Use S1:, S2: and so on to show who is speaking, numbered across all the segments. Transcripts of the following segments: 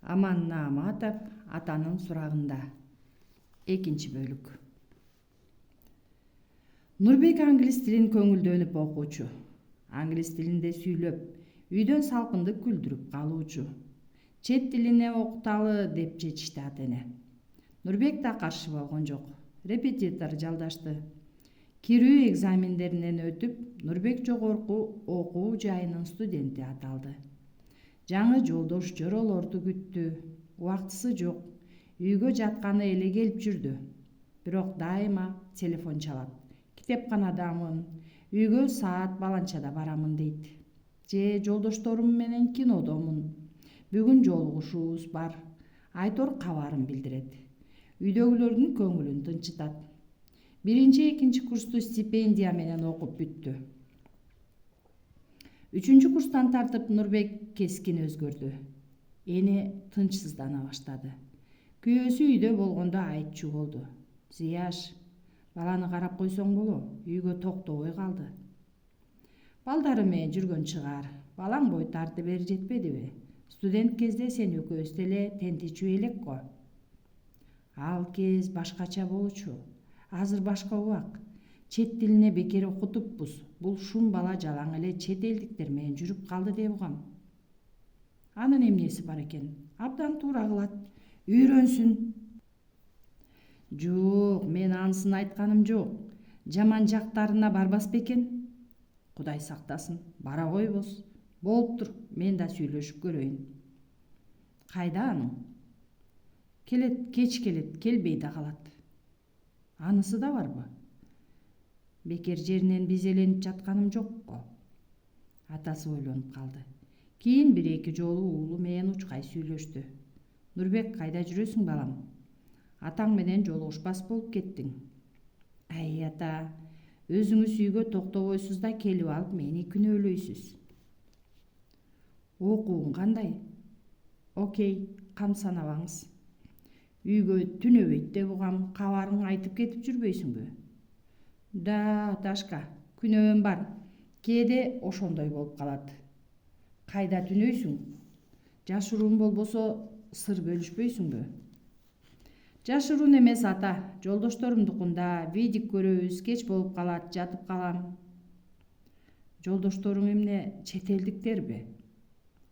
S1: Аман Нааматов атанын сурагында. Экинчи бөлүк. Нурбек англис тилин көңүлдөнүп окуучу. Англис тилинде сүйлөп, үйдөн салкындык күлдүрүп калуучу. Чет тилине окуталы деп чечишти ата-эне. Нурбек да каршы болгон жок. Репетитор жалдашты. Кирүү экзамендеринен өтүп, Нурбек жогорку окуу жайынын студенти аталды. Жаңы жолдош жоролорду күттү. Убактысы жок. Үйгө жатканы эле келип жүрдү. Бирок дайыма телефон чалат. Китепканадамын, үйгө саат баланчада барамын дейт. Же жолдошторум менен кинодомун. Бүгүн жолугушуубуз бар. Айтор кабарын билдирет. Үйдөгүлөрдүн көңүлүн тынчытат. Биринчи, экинчи курсту стипендия менен окуп бүттү. Үчүнчү курстан тартып Нурбек кескин өзгөрдү. Эне тынчсыздана баштады. Күйөөсү үйдө болгондо айтчу болду. Зияш, баланы карап койсоң боло, үйгө токтобой калды. Балдары менен жүргөн чыгар. Балаң бой тарты бери жетпедиби? Студент кезде сен экөөбүз деле тентичүү элек го. Ал кез башкача болчу. Азыр башка убак. Чет тилине бекер окутуппуз. Бул шун бала жалаң эле чет элдиктер менен жүрүп калды деп угам. Анын эмнеси бар экен? Абдан туура кылат. Үйрөнсүн. Жок, мен анысын айтканым жок. Жаман жактарына барбас бекен? Кудай сактасын, бара койбос. Болуптур, мен да сүйлөшүп көрөйүн. Кайда аның? Келет, кеч келет, келбей да калат. Анысы да барбы? Бекер жеринен безеленип жатканым жок го. Атасы ойлонуп калды. Кийин бир-эки жолу уулу менен учкай сүйлөштү. Нурбек, кайда жүрөсүң балам? Атаң менен жолугушпас болуп кеттиң. Ай ата, өзүңүз үйгө токтобойсуз да келип алып мени күнөөлөйсүз. Окууң кандай? Окей, камсанабаңыз. Үйгө түнөбөйт деп угам, кабарың айтып кетип жүрбөйсүңбү? Да, Ташка, күнөөм бар. Кээде ошондой болуп калат. Кайда түнөйсүң? Жашыруун болбосо сыр бөлүшпөйсүңбү? Жашыруун эмес ата, жолдошторумдукунда видик көрөбүз, кеч болуп калат, жатып калам. Жолдошторуң эмне, чет элдиктерби?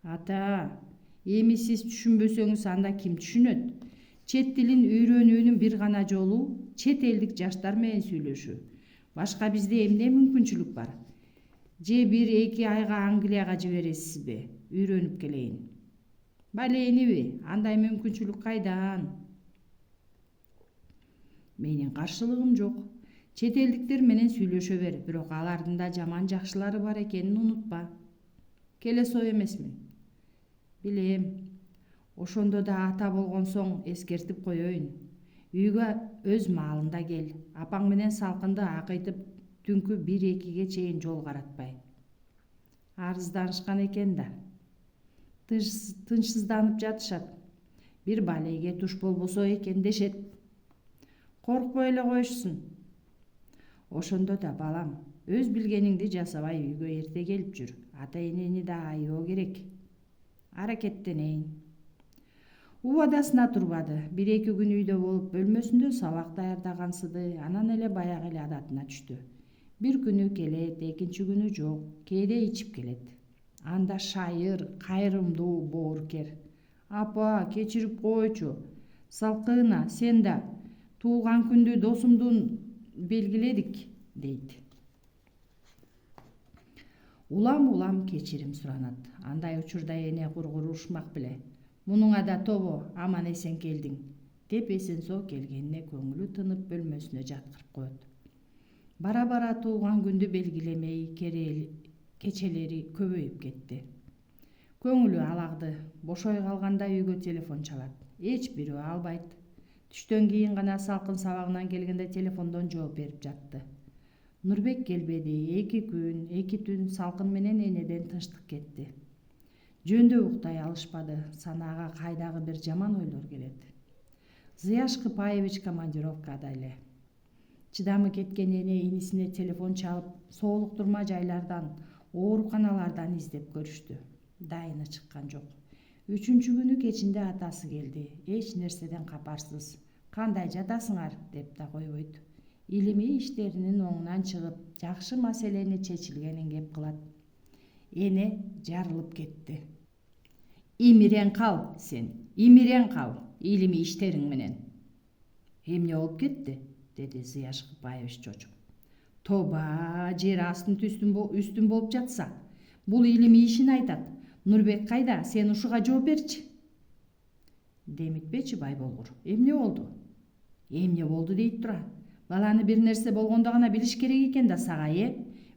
S1: Ата, эми сиз түшүнбөсөңүз анда ким түшүнөт? Чет тилин үйрөнүүнүн бир гана жолу чет элдик жаштар менен сүйлөшүү. Башка бизде эмне мүмкүнчүлүк бар? Же 1-2 айга Англияга жибересизби? Үйрөнүп келейин. Балейниби? Андай мүмкүнчүлүк кайдан? Менин каршылыгым жок. Чет элдиктер менен сүйлөшө бер, бирок алардын да жаман жакшылары бар экенин унутпа. Келесоо эмесмин. Билем. Ошондо да ата болгон соң эскертип коеюн. Үйгө өз маалында кел. Апаң менен салкынды акыйтып, түнкү 1-2ге чейин жол каратпай. Арызданышкан экен да. Тынчсызданып жатышат. Бир балейге туш болбосо экен дешет. Коркпой эле коюшсун. Ошондо да балам, өз билгениңди жасабай үйгө эрте келип жүр. Ата-энени да айоо керек. Аракеттенейин. Убадасына турбады. 1-2 күн үйдө болуп, бөлмөсүндө сабак даярдагансыды, анан эле баягы эле адатына түштү. Бир күнү келет, экинчи күнү жок, кээде ичип келет. Анда шайыр, кайрымдуу, боорукер. Апа, кечирип койчу. Салкына, сен да туулган күндү досумдун белгиледик, дейт. Улам кечирим суранат. Андай учурда эне кургурушмак беле. Мунуңа да тобо, аман эсен келдиң, деп эсен-соо келгенине көңүлү тынып бөлмөсүнө жаткырып коет. Бара-бара туулган күндү белгилемей кечелери көбөйүп кетти. Көңүлү алагды. Бошой калганда үйгө телефон чалат. Эч бирөө албайт. Түштөн кийин гана салкын сабагынан келгенде телефондон жооп берип жатты. Нурбек келбеди. 2 күн, 2 түн салкын менен энеден тынчтык кетти. Жөндө уктай алышпады. Санаага кайдагы бир жаман ойлор келет. Зияш Кыпаевич командировкада эле. Чыдамы кеткен эне инисине телефон чалып, соолуктурма жайлардан, ооруканалардан издеп көрүштү. Дайыны чыккан жок. Үчүнчү күнү кечинде атасы келди. Эч нерседен капарсыз. Кандай жатасыңар деп да койбойт. Илимий иштеринин оңунан чыгып, жакшы маселени чечилгенин кеп кылат. Эне жарылып кетти. Имирен кал сен, имирен кал илимий иштериң менен. Эмне болуп кетти? Деди Зыяш Кыпаевич чочуп. Тоба, жер астын үстүн болуп жатса, бул илимий ишин айтат. Нурбек кайда? Сен ушуга жооп берчи. Демитпечи Байболгур. Эмне болду? Эмне болду дейт тура. Баланы бир нерсе болгондо гана билиш керек экен да сага,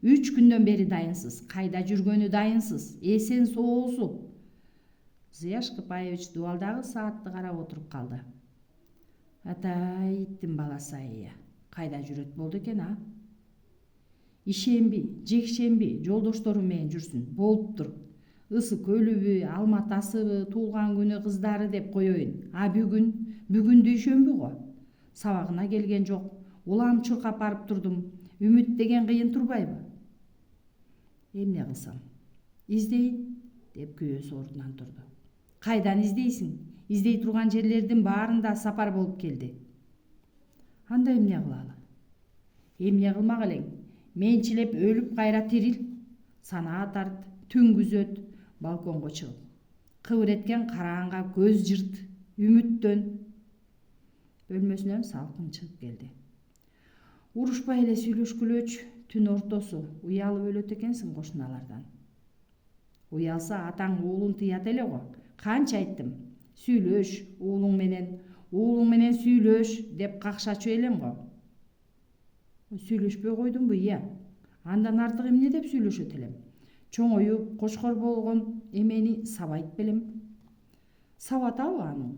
S1: 3 күндөн бери дайынсыз. Кайда жүргөнү дайынсыз. Эсен соосу. Зыяш Кыпаевич дубалдагы саатты карап отуруп калды. Атай, иттин баласы, кайда жүрөт болду экен, а? Ишемби, жекшемби, жолдоштору менен жүрсүн, болуптур. Ысык өлүбү, алматасыбы, туулган күнү кыздары деп коеюн. А бүгүн дүйшөмбү го. Сабагына келген жок. Улам чуркап барып турдум. Үмүт деген кыйын турбайбы? Эмне кылсам? Издейин, деп күйөөсү ордунан турду. Кайдан издейсиң? Издей турган жерлердин баарында сапар болуп келди. Анда эмне кылалы? Эмне кылмак элең? Менчилеп өлүп кайра тирил. Санаа тарт, түн күзөт, балконго чыгып. Кыбыр эткен карааңга көз жырт, үмүттөн. Бөлмөсүнөн салкын чыгып келди. Урушпай эле сүйлөшкүлөчү, түн ортосу, уялып өлөт экенсиң кошуналардан. Уялса атаң уулун тыят эле го. Канча айттым? Сүйлөш уулуң менен сүйлөш деп какшачу элем го. Сүйлөшпөй койдумбу, Андан артык эмне деп сүйлөшөт элем? Чоңоюп, кошкор болгон эмени сабайт белем. Сабатабы анын?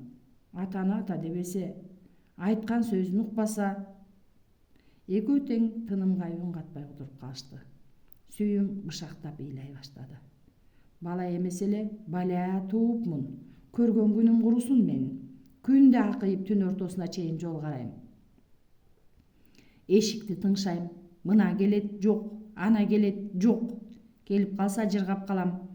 S1: Атаны ата дебесе, айткан сөзүн укпаса. Экөө тең тынымга үн катпай отуруп калышты. Сүйүм бышактап ыйлай баштады. Бала эмес эле, бала туупмун. Көргөн күнүм курусун менин. Күндө акыйып түн ортосуна чейин жол карайм. Эшикти тыңшайм. Мына келет, жок. Ана келет, жок. Келип калса жыргап калам.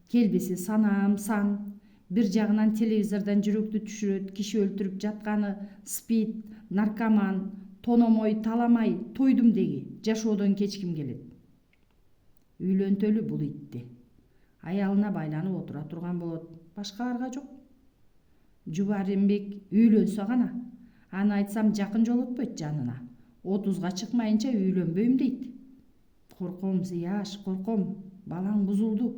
S1: Келбесе санаам сан. Бир жагынан телевизордон жүрөктү түшүрөт, киши өлтүрүп жатканы, спид, наркоман, тономой, таламай, тойдум деги, жашоодон кечким келет. Үйлөнтөлү бул итти. Аялына байланып отура турган болот. Башка арга жок. Жубарымбек үйлөнсө гана. Аны айтсам жакын жолотпойт жанына. 30га чыкмайынча үйлөнбөйм дейт. Корком, Зыяш, корком. Балаң бузулду.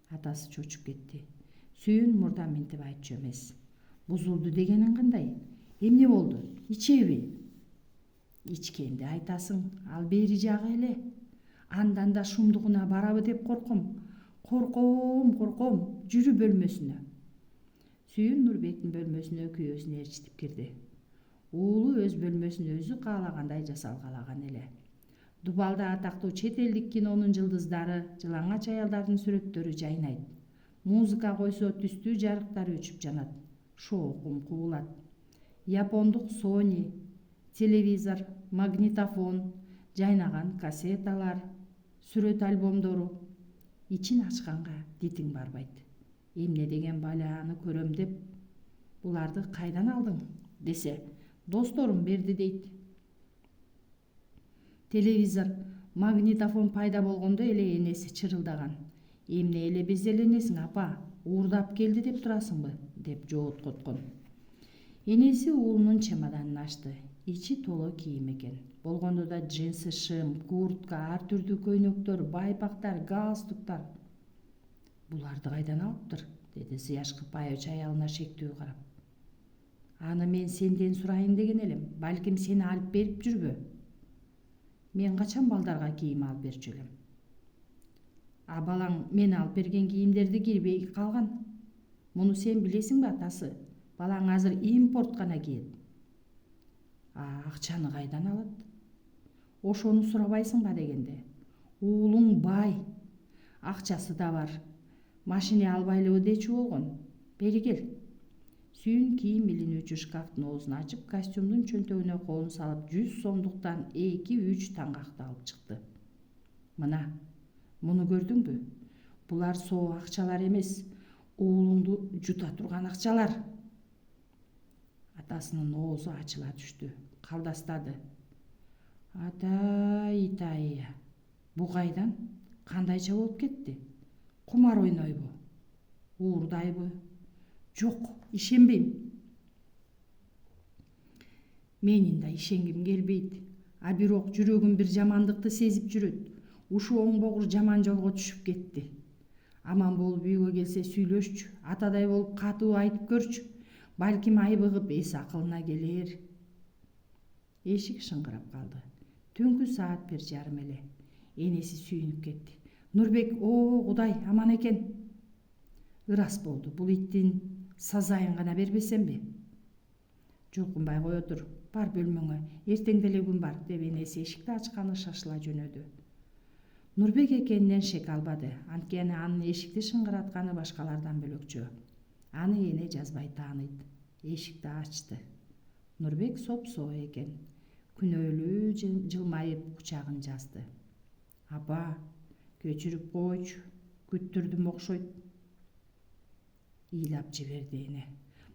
S1: Атасы чочуп кетти. Сүйүн мурда минтип айтчу эмес. Бузулду дегениң кандай? Эмне болду? Ичеби? Ичкенди айтасың, ал бери жагы эле. Андан да шумдугуна барабы деп корком. Корком, жүрү бөлмөсүнө. Сүйүн Нурбектин бөлмөсүнө күйөөсүн ээрчитип кирди. Уулу өз бөлмөсүн өзү каалагандай жасалгалаган эле. Дубалда атактуу чет элдик кинонун жылдыздары, жылаңач аялдардын сүрөттөрү жайнайт. Музыка койсо түстүү жарыктары өчүп жанат. Шоокум куулат. Япондук Sony, телевизор, магнитофон, жайнаган кассеталар, сүрөт альбомдору. Ичин ачканга дитиң барбайт. Эмне деген баланы көрөм деп, буларды кайдан алдың? Десе, досторум берди дейт. Телевизор, магнитофон пайда болгондо эле энеси чырылдаган. Эмне эле безеленесиң, апа? Уурдап келди деп турасыңбы? Деп жооткоткон. Энеси уулунун чемоданын ачты. Ичи толо кийим экен. Болгондо да джинсы, шым, куртка, ар түрдүү көйнөктөр, байпактар, галстуктар. Буларды кайдан алыптыр? Деди Зыяш Кыпаевич аялына шектүү карап. Аны мен сенден сурайын деген элем. Балким сени алып берип жүрбө? Мен качан балдарга кийим алып берчү элем? А балаң мен алып берген кийимдерди кийбей калган. Муну сен билесиңби, атасы? Балаң азыр импорт гана кийет. Акчаны кайдан алат? Ошону сурабайсыңбы дегенде. Уулуң бай. Акчасы да бар. Машине албайлыбы дечү болгон. Бери кел. Сүйүн кийим илинүүчү шкафтын оозун ачып, костюмдун чөнтөгүнө колун салып, 100 сомдуктан 2-3 таңакты алып чыкты. Мына, муну көрдүңбү? Булар соо акчалар эмес. уулуңду жута турган акчалар. Атасынын оозу ачыла түштү, калдастады. Атай, бу кайдан? Кандайча болуп кетти? Кумар ойнойбу? Уурдайбы? Жок, ишенбейм. Менин да ишенгим келбейт. А бирок жүрөгүм бир жамандыкты сезип жүрөт. Ушу оңбогур жаман жолго түшүп кетти. Аман болуп үйгө келсе сүйлөшчү, атадай болуп катуу айтып көрчү. Балким айбыгып эс акылына келер. Эшик шыңгырап калды. Түнкү саат 1:30 эле. Энеси сүйүнүп кетти. Нурбек, о Кудай, аман экен. Ырас болду. Бул иттин сазайын гана бербесемби? Жолкунбай кое тур. Бар бөлмөңө. Эртең деле күн бар, деп энеси эшикти ачканы шашыла жөнөдү. Нурбек экенинен шек албады. Анткени анын эшикти шыңгыратканы башкалардан бөлөкчө. Аны эне жазбай тааныйт. Эшикти ачты. Нурбек соп-соо экен. Күнөөлүү жылмайып кучагын жазды. Апа, көчүрүп койчу. Күттүрдүм окшойт. Ыйлап жиберди эне.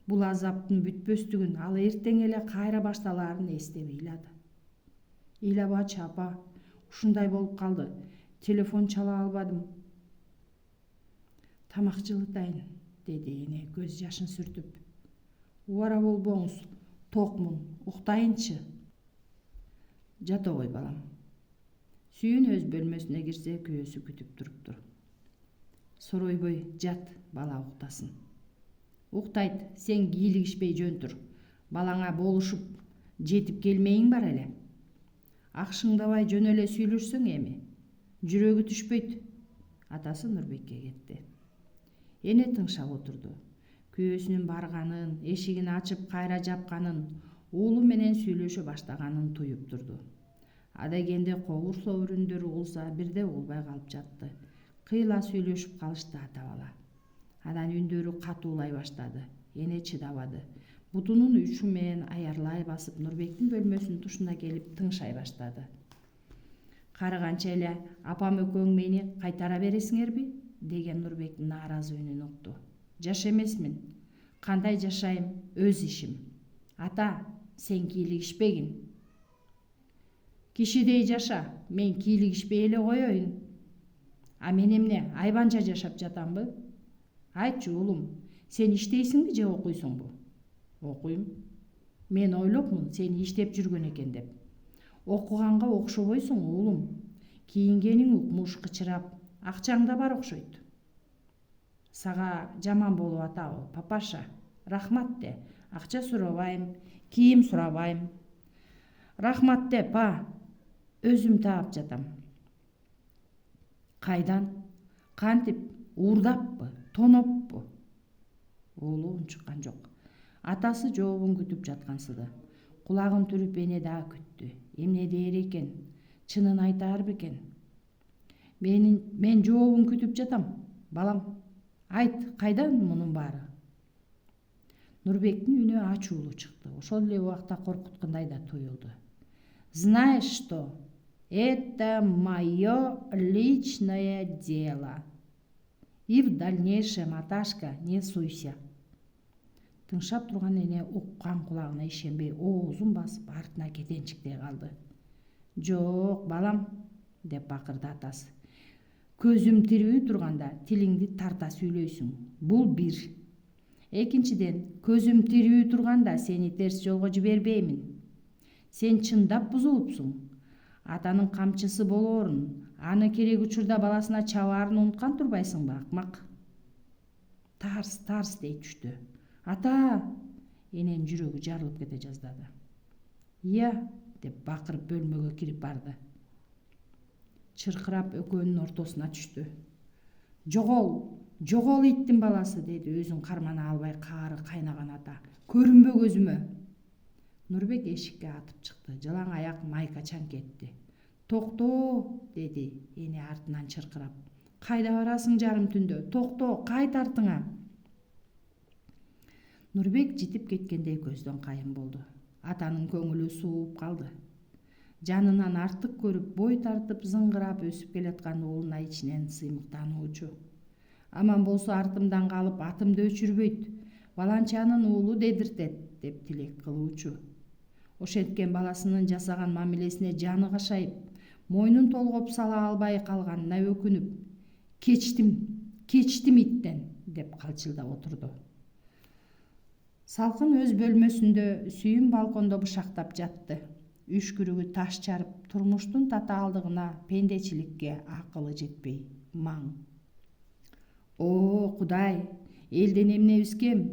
S1: Бул азаптын бүтпөстүгүн, ал эртең эле кайра башталаарын эстеп ыйлады. Ыйлабачы апа, ушундай болуп калды. Телефон чала албадым. Тамак жылытайын, деди эне көз жашын сүртүп. Убара болбоңуз, токмун, уктайынчы. Жата кой балам. Сүйүн өз бөлмөсүнө кирсе, күйөөсү күтүп туруптур. Соройбой, жат, бала уктасын. Уктайт, сен кийлигишпей жөн тур. Балаңа болушуп, жетип келмейиң бар эле. Акшыңдабай жөн эле сүйлөшсөң эми. Жүрөгү түшпөйт. Атасы Нурбекке кетти. Эне тыңшап отурду. Күйөөсүнүн барганын, эшигин ачып кайра жапканын, уулу менен сүйлөшө баштаганын туюп турду. Адегенде кобур-собур үндөр угулса, бирде угулбай калып жатты. Кыйла сүйлөшүп калышты ата бала. Анан үндөрү катуулай баштады. Эне чыдабады. Бутунун учу менен аярлай басып Нурбектин бөлмөсүнүн тушуна келип тыңшай баштады. Карыганча эле апам экөөң мени кайтара бересиңерби? Деген Нурбектин нааразы үнүн укту. Жаш эмесмин. Кандай жашайм? Өз ишим. Ата, сен кийлигишпегин. Кишидей жаша, мен кийлигишпей эле коеюн. А мен эмне, айбанча жашап жатамбы? Айтчы уулум, сен иштейсиңби же окуйсуңбу? Окуйм. Мен ойлопмун, сени иштеп жүргөн экен деп. Окуганга окшобойсуң уулум. Кийингениң укмуш кычырап, акчаң да бар окшойт. Сага жаман болуп атабы, папаша? Рахмат де. Акча сурабайм, кийим сурабайм. Рахмат де, па. Өзүм таап жатам. Кайдан? Кантип? Уурдаппы? Тоноппу? Уулу унчуккан жок. Атасы жообун күтүп жаткансыды. Кулагын түрүп эне дагы күттү. Эмне дээр экен? Чынын айтаар бекен? Мен жообун күтүп жатам, балам. Айт, кайдан мунун баары? Нурбектин үнү ачуулуу чыкты. Ошол эле убакта коркуткандай да туюлду. Знаешь что? Это мое личное дело. И в дальнейшем, Аташка, не суйся. Тыңшап турган эне уккан кулагына ишенбей, оозун басып, артына кетенчиктей калды. Жок, балам, деп бакырды атасы. Көзүм тирүү турганда тилиңди тарта сүйлөйсүң. Бул бир. Экинчиден, көзүм тирүү турганда сени терс жолго жибербеймин. Сен чындап бузулупсуң. Атанын камчысы болоорун, аны керек учурда баласына чабаарын унуткан турбайсыңбы, акмак? Тарс дей түштү. Ата! Энен жүрөгү жарылып кете жаздады. Ия, деп бакырып бөлмөгө кирип барды. Чыркырап экөөнүн ортосуна түштү. Жогол иттин баласы, деди өзүн кармана албай каары кайнаган ата. Көрүнбө көзүмө. Нурбек эшикке атып чыкты. Жалаң аяк майкачан кетти. Токтоо, деди эне артынан чыркырап. Кайда барасың жарым түндө? Токтоо, кайт артыңа. Нурбек житип кеткендей көздөн кайын болду. Атанын көңүлү сууп калды. Жанынан артык көрүп, бой тартып, зыңгырап өсүп келаткан уулуна ичинен сыймыктануучу. Аман болсо артымдан калып атымды өчүрбөйт, баланчанын уулу дедиртет деп тилек кылуучу. Ошенткен баласынын жасаган мамилесине жаны кашайып, мойнун толгоп сала албай калганына өкүнүп, кечтим иттен деп калчылдап отурду. Салкын өз бөлмөсүндө сүйүн балкондо бышактап жатты. Үшкүрүгү таш чарып, турмуштун татаалдыгына, пендечиликке акылы жетпей маң. О, Кудай, элден эмнебиз кем?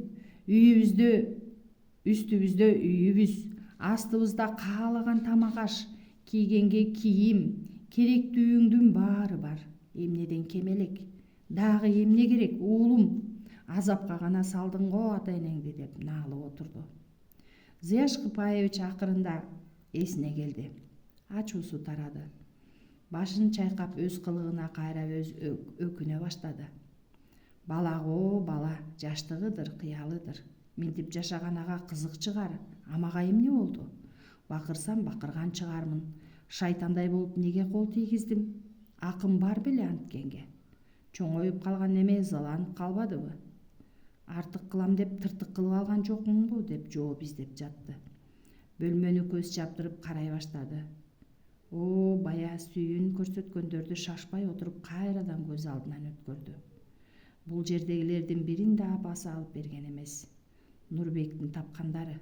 S1: Үстүбүздө үйүбүз, астыбызда каалаган тамак аш, кийгенге кийим, керектүүңдүн баары бар. Эмнеден кем элек? Дагы эмне керек, уулум? Азапка гана салдың го ата-энеңди деп наалып отурду. Зыяшкы Паевич акырында эсине келди. Ачуусу тарады. Башын чайкап өз кылыгына кайра өкүнө баштады. Балаго бала, жаштыгыдыр, кыялыдыр. Мынтип жашаган ага кызык чыгар. Амага эмне болду? Бакырсам бакырган чыгармын. Шайтандай болуп неге кол тийгиздим? Акым бар беле анткенге. Чоңоюп калган неме ызаланып калбадыбы? Артык кылам деп тыртык кылып алган жокмунбу деп жооп издеп жатты. Бөлмөнү көз чаптырып карай баштады. О, бая сүйүн көрсөткөндөрдү шашпай отуруп кайрадан көз алдынан өткөрдү. Бул жердегилердин бирин да апасы алып берген эмес. Нурбектин тапкандары.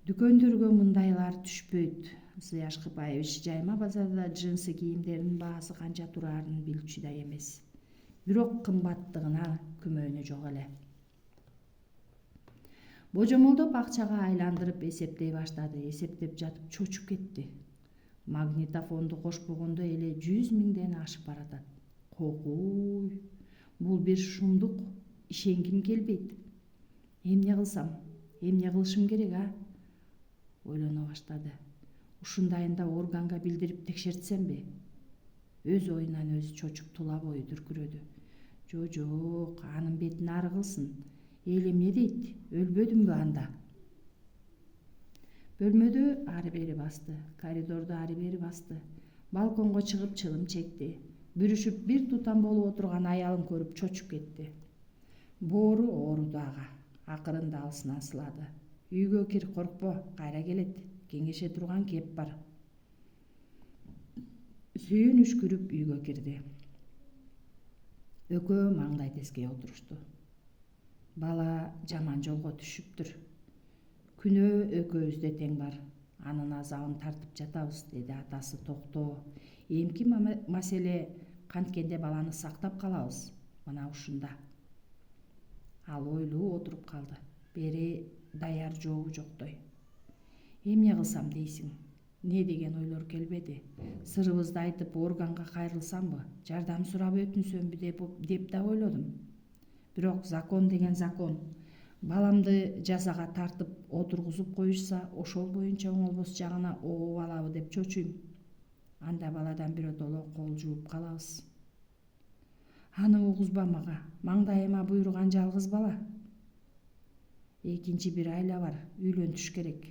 S1: Дүкөндөргө мындайлар түшпөйт. Зыяшкы Паевич жайма базарда джинсы кийимдеринин баасы канча турарын билчү да эмес. Бирок кымбаттыгына күмөнү жок эле. Божомолдоп акчага айландырып эсептей баштады. Эсептеп жатып чочуп кетти. Магнитофонду кошпогондо эле 100 миңден ашып баратат. Кокуй, бул бир шумдук, ишенгим келбейт. Эмне кылсам, эмне кылышым керек, а? Ойлоно баштады. Ушундайында органга билдирип текшертсемби? Өз оюнан өзү чочуп тула бою дүркүрөдү. Жок, анын бетин ары кылсын. Эл эмне дейт? Өлбөдүмбү анда? Бөлмөдө ары бери басты, коридордо ары бери басты. Балконго чыгып чылым чекти. Бүрүшүп бир тутам болуп отурган аялын көрүп чочуп кетти. Боору ооруду ага. Акырында алсынан сылады. Үйгө кир, коркпо, кайра келет. Кеңеше турган кеп бар. Сүйүн үшкүрүп үйгө кирди. Экөө маңдай тескей отурушту. Бала жаман жолго түшүптүр. Күнөө экөөбүздө тең бар. Анын азабын тартып жатабыз, деди атасы токтоо. Эмки маселе канткенде баланы сактап калабыз. Мына ушунда. Ал ойлуу отуруп калды. Бери даяр жообу жоктой. Эмне кылсам дейсиң? Не деген ойлор келбеди? Сырыбызды айтып органга кайрылсамбы, жардам сурап өтүнсөмбү деп да ойлодум. Бирок закон деген закон. Баламды жазага тартып отургузуп коюшса, ошол боюнча оңолбос жагына ооп алабы деп чочуйм. Анда баладан биротоло кол жууп калабыз. Аны угузба мага, маңдайыма буйруган жалгыз бала. Экинчи бир айла бар, үйлөнтүш керек.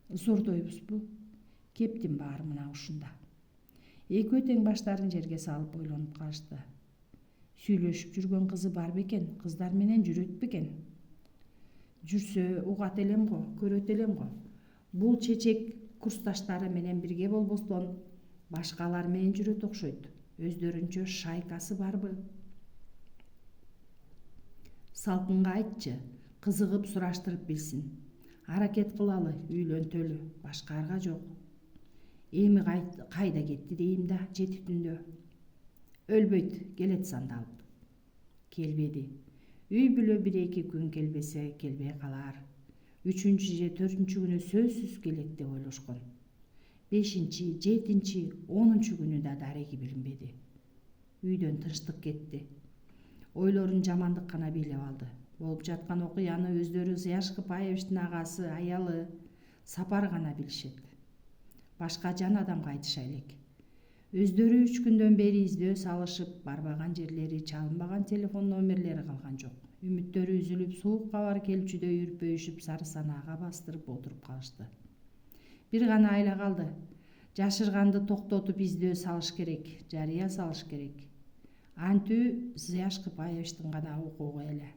S1: Зордойбузбу? Кептин баары мына ушунда. Экөө тең баштарын жерге салып ойлонуп калышты. Сүйлөшүп жүргөн кызы бар бекен, кыздар менен жүрөт бекен? Жүрсө угат элем го, көрөт элем го. Бул чечек курсташтары менен бирге болбостон башкалар менен жүрөт окшойт. Өздөрүнчө шайкасы барбы? Салкынга айтчы, кызыгып сураштырып билсин. Аракет кылалы, үйлөнтөлү, башка арга жок. Эми кайда кетти дейм да, жети түндө. Өлбөйт, келет сандалып. Келбеди. Үй бүлө 1-2 күн келбесе келбей калар. 3-чү же 4-чү күнү сөзсүз келет деп ойлошкон. 5-чи, 7-чи, 10-чу күнү да дареги билинбеди. Үйдөн тынчтык кетти. Ойлорун жамандык гана бийлеп алды. Болуп жаткан окуяны өздөрү Зыяшкы Паевичтин агасы, аялы, Сапар гана билишет. Башка жан адамга айтыша элек. Өздөрү 3 күндөн бери издөө салышып, барбаган жерлери, чалынбаган телефон номерлери калган жок. Үмүттөрү үзүлүп, суук кабар келчүдөй үрпөйүшүп, сары санаага бастырып отуруп калышты. Бир гана айла калды. Жашырганды токтотуп издөө салыш керек, жарыя салыш керек. Антүү Зыяшкыбаевичтин гана укугу эле.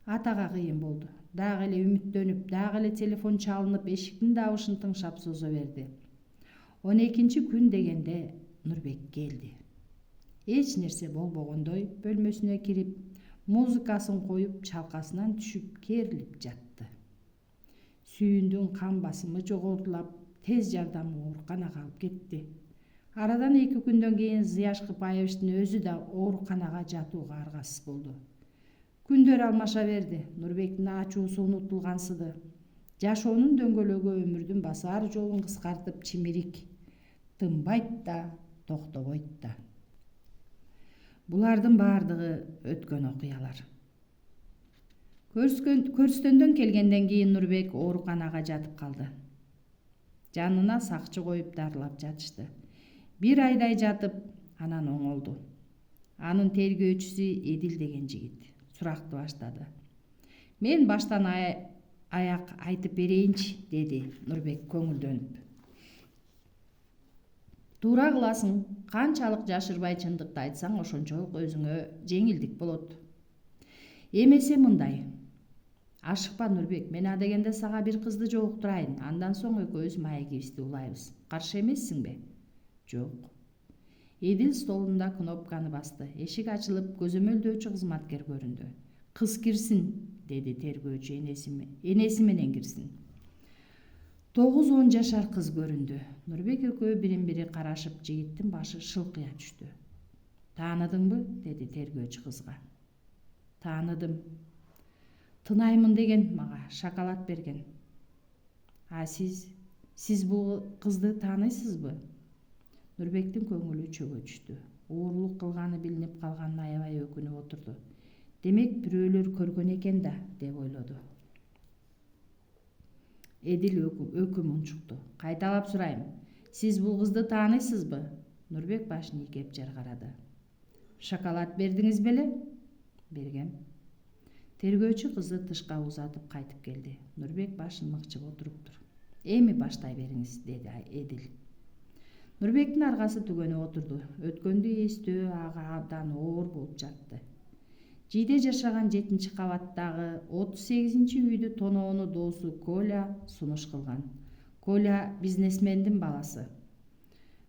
S1: Атага кыйын болду. Дагы эле үмүттөнүп, дагы эле телефон чалынып, эшиктин дабышын тыңшап созо берди. 12 күн дегенде Нурбек келди. Эч нерсе болбогондой бөлмөсүнө кирип, музыкасын коюп, чалкасынан түшүп, керилип жатты. Сүйүндүн кан басымы жогорулап, тез жардам ооруканага алып кетти. Арадан 2 күндөн кийин Зыяшкыбаевичтин өзү да ооруканага жатууга аргасыз болду. Күндөр алмаша берди. Нурбектин ачуусу унутулгансыды. Жашоонун дөңгөлөгү өмүрдүн басар жолун кыскартып, чимирик тынбайт да, токтобойт да. Булардын баардыгы өткөн окуялар. Көрүстөндөн келгенден кийин Нурбек ооруканага жатып калды. Жанына сакчы коюп дарылап жатышты. 1 айдай жатып, анан оңолду. Анын тергөөчүсү Эдил деген жигит суракты баштады. Мен баштан аяк айтып берейинчи, деди Нурбек көңүлдөнүп. Туура кыласың, канчалык жашырбай чындыкты айтсаң, ошончолук өзүңө жеңилдик болот. Эмесе мындай. Ашыкпа Нурбек, мен адегенде сага бир кызды жолуктурайын, андан соң экөөбүз маегибизди улайбыз. Каршы эмессиңби? Жок. Эдил столунда кнопканы басты. Эшик ачылып, көзөмөлдөөчү кызматкер көрүндү. Кыз кирсин, деди тергөөчү энеси менен кирсин. 9-10 жашар кыз көрүндү. Нурбек экөө бирин-бири карашып, жигиттин башы шылкыя түштү. Тааныдыңбы? Деди тергөөчү кызга. Тааныдым. Тынаймын деген мага шоколад берген. А сиз бул кызды тааныйсызбы? Нурбектин көңүлү чөгө түштү. Уурлук кылганы билинип калганына аябай өкүнүп отурду. Демек бирөөлөр көргөн экен да, деп ойлоду. Эдил өкүм унчукту. Кайталап сурайм. Сиз бул кызды тааныйсызбы? Нурбек башын ийкеп жаркарады. Шоколад бердиңиз беле? Бергем. Тергөөчү кызды тышка узатып кайтып келди. Нурбек башын мыкчып отуруптур. Эми баштай бериңиз, деди Эдил. Нурбектин аргасы түгөнүп отурду. Өткөндү эстөө ага абдан оор болуп жатты. Жийде жашаган 7-кабаттагы 38-үйдү тоноону доосу Коля сунуш кылган. Коля бизнесмендин баласы.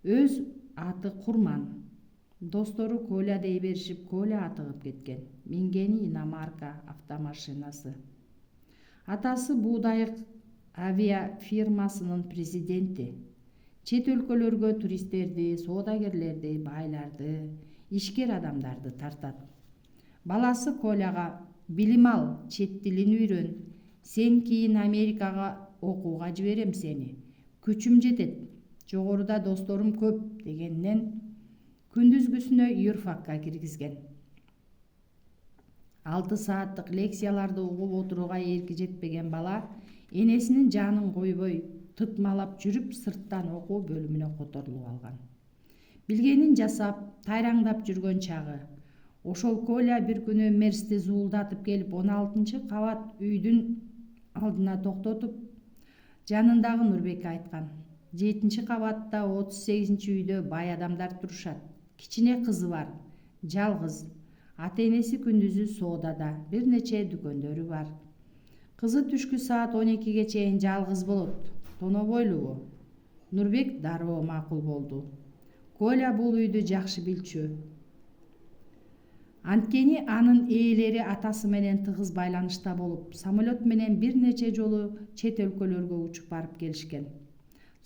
S1: Өз аты Курман. Достору Коля дей беришип, Коля атыгып кеткен. Мингени иномарка автомашинасы. Атасы Буудайык авиафирмасынын президенти. Чет өлкөлөргө туристтерди, соодагерлерди, байларды, ишкер адамдарды тартат. Баласы Коляга билим ал, чет тилин үйрөн. Сен кийин Америкага окууга жиберем сени. Күчүм жетет. Жогоруда досторум көп дегенден күндүзгүсүнө юрфакка киргизген. 6 сааттык лекцияларды угуп отурууга эрки жетпеген бала энесинин жанын койбой тытмалап жүрүп сырттан окуу бөлүмүнө которулуп алган. Билгенин жасап, тайраңдап жүргөн чагы. Ошол Коля бир күнү Мерсти зуулдатып келип 16-кабат үйдүн алдына токтотуп, жанындагы Нурбекке айткан. 7-кабатта 38-үйдө бай адамдар турушат. Кичине кызы бар, жалгыз. Ата-энеси күндүзү соодада, бир нече дүкөндөрү бар. Кызы түшкү саат 12-ге чейин жалгыз болот. Тонобойлуу. Нурбек дароо макул болду. Коля бул үйдү жакшы билчү. Анткени анын ээлери атасы менен тыгыз байланышта болуп, самолет менен бир нече жолу чет өлкөлөргө учуп барып келишкен.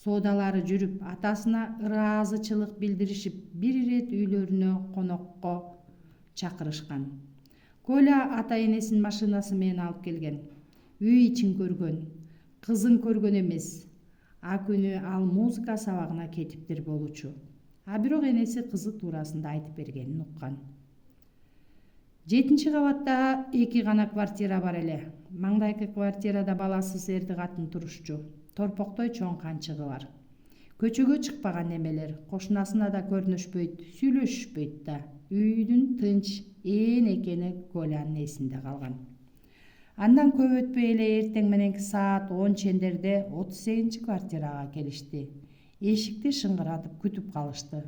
S1: Соодалары жүрүп, атасына ыраазычылык билдиришип, бир ирет үйлөрүнө конокко чакырышкан. Коля ата-энесин машинасы менен алып келген. Үй ичин көргөн, кызын көргөн эмес. А күнү ал музыка сабагына кетиптир болчу. А бирок энеси кызы туурасында айтып бергенин уккан. 7-кабатта 2 гана квартира бар эле. Маңдайкы квартирада баласыз эрди катын турушчу. Торпоктой чоң канчыгы бар. Көчөгө чыкпаган немелер, кошунасына да көрүнүшпөйт, сүйлөшүшпөйт да. Үйдүн тынч ээн экени Колянын эсинде калган. Андан көп өтпөй эле эртең мененки саат 10 чендерде 38-квартирага келишти. Эшикти шыңгыратып күтүп калышты.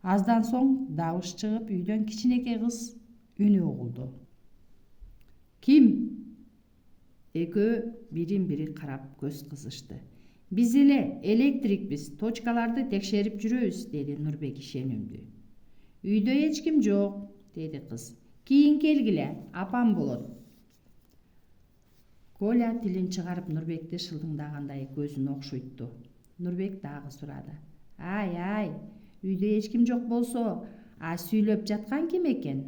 S1: Аздан соң дабыш чыгып үйдөн кичинекей кыз үнү угулду. Ким? Экөө бирин бири карап көз кызышты. Биз эле электрикпиз, точкаларды текшерип жүрөбүз, деди Нурбек ишенимдүү. Үйдө эч ким жок, деди кыз. Кийин келгиле, апам болот. Коля тилин чыгарып Нурбекти шылдыңдагандай көзүн окшойтту. Нурбек дагы сурады. Ай, үйдө эч ким жок болсо, сүйлөп жаткан ким экен?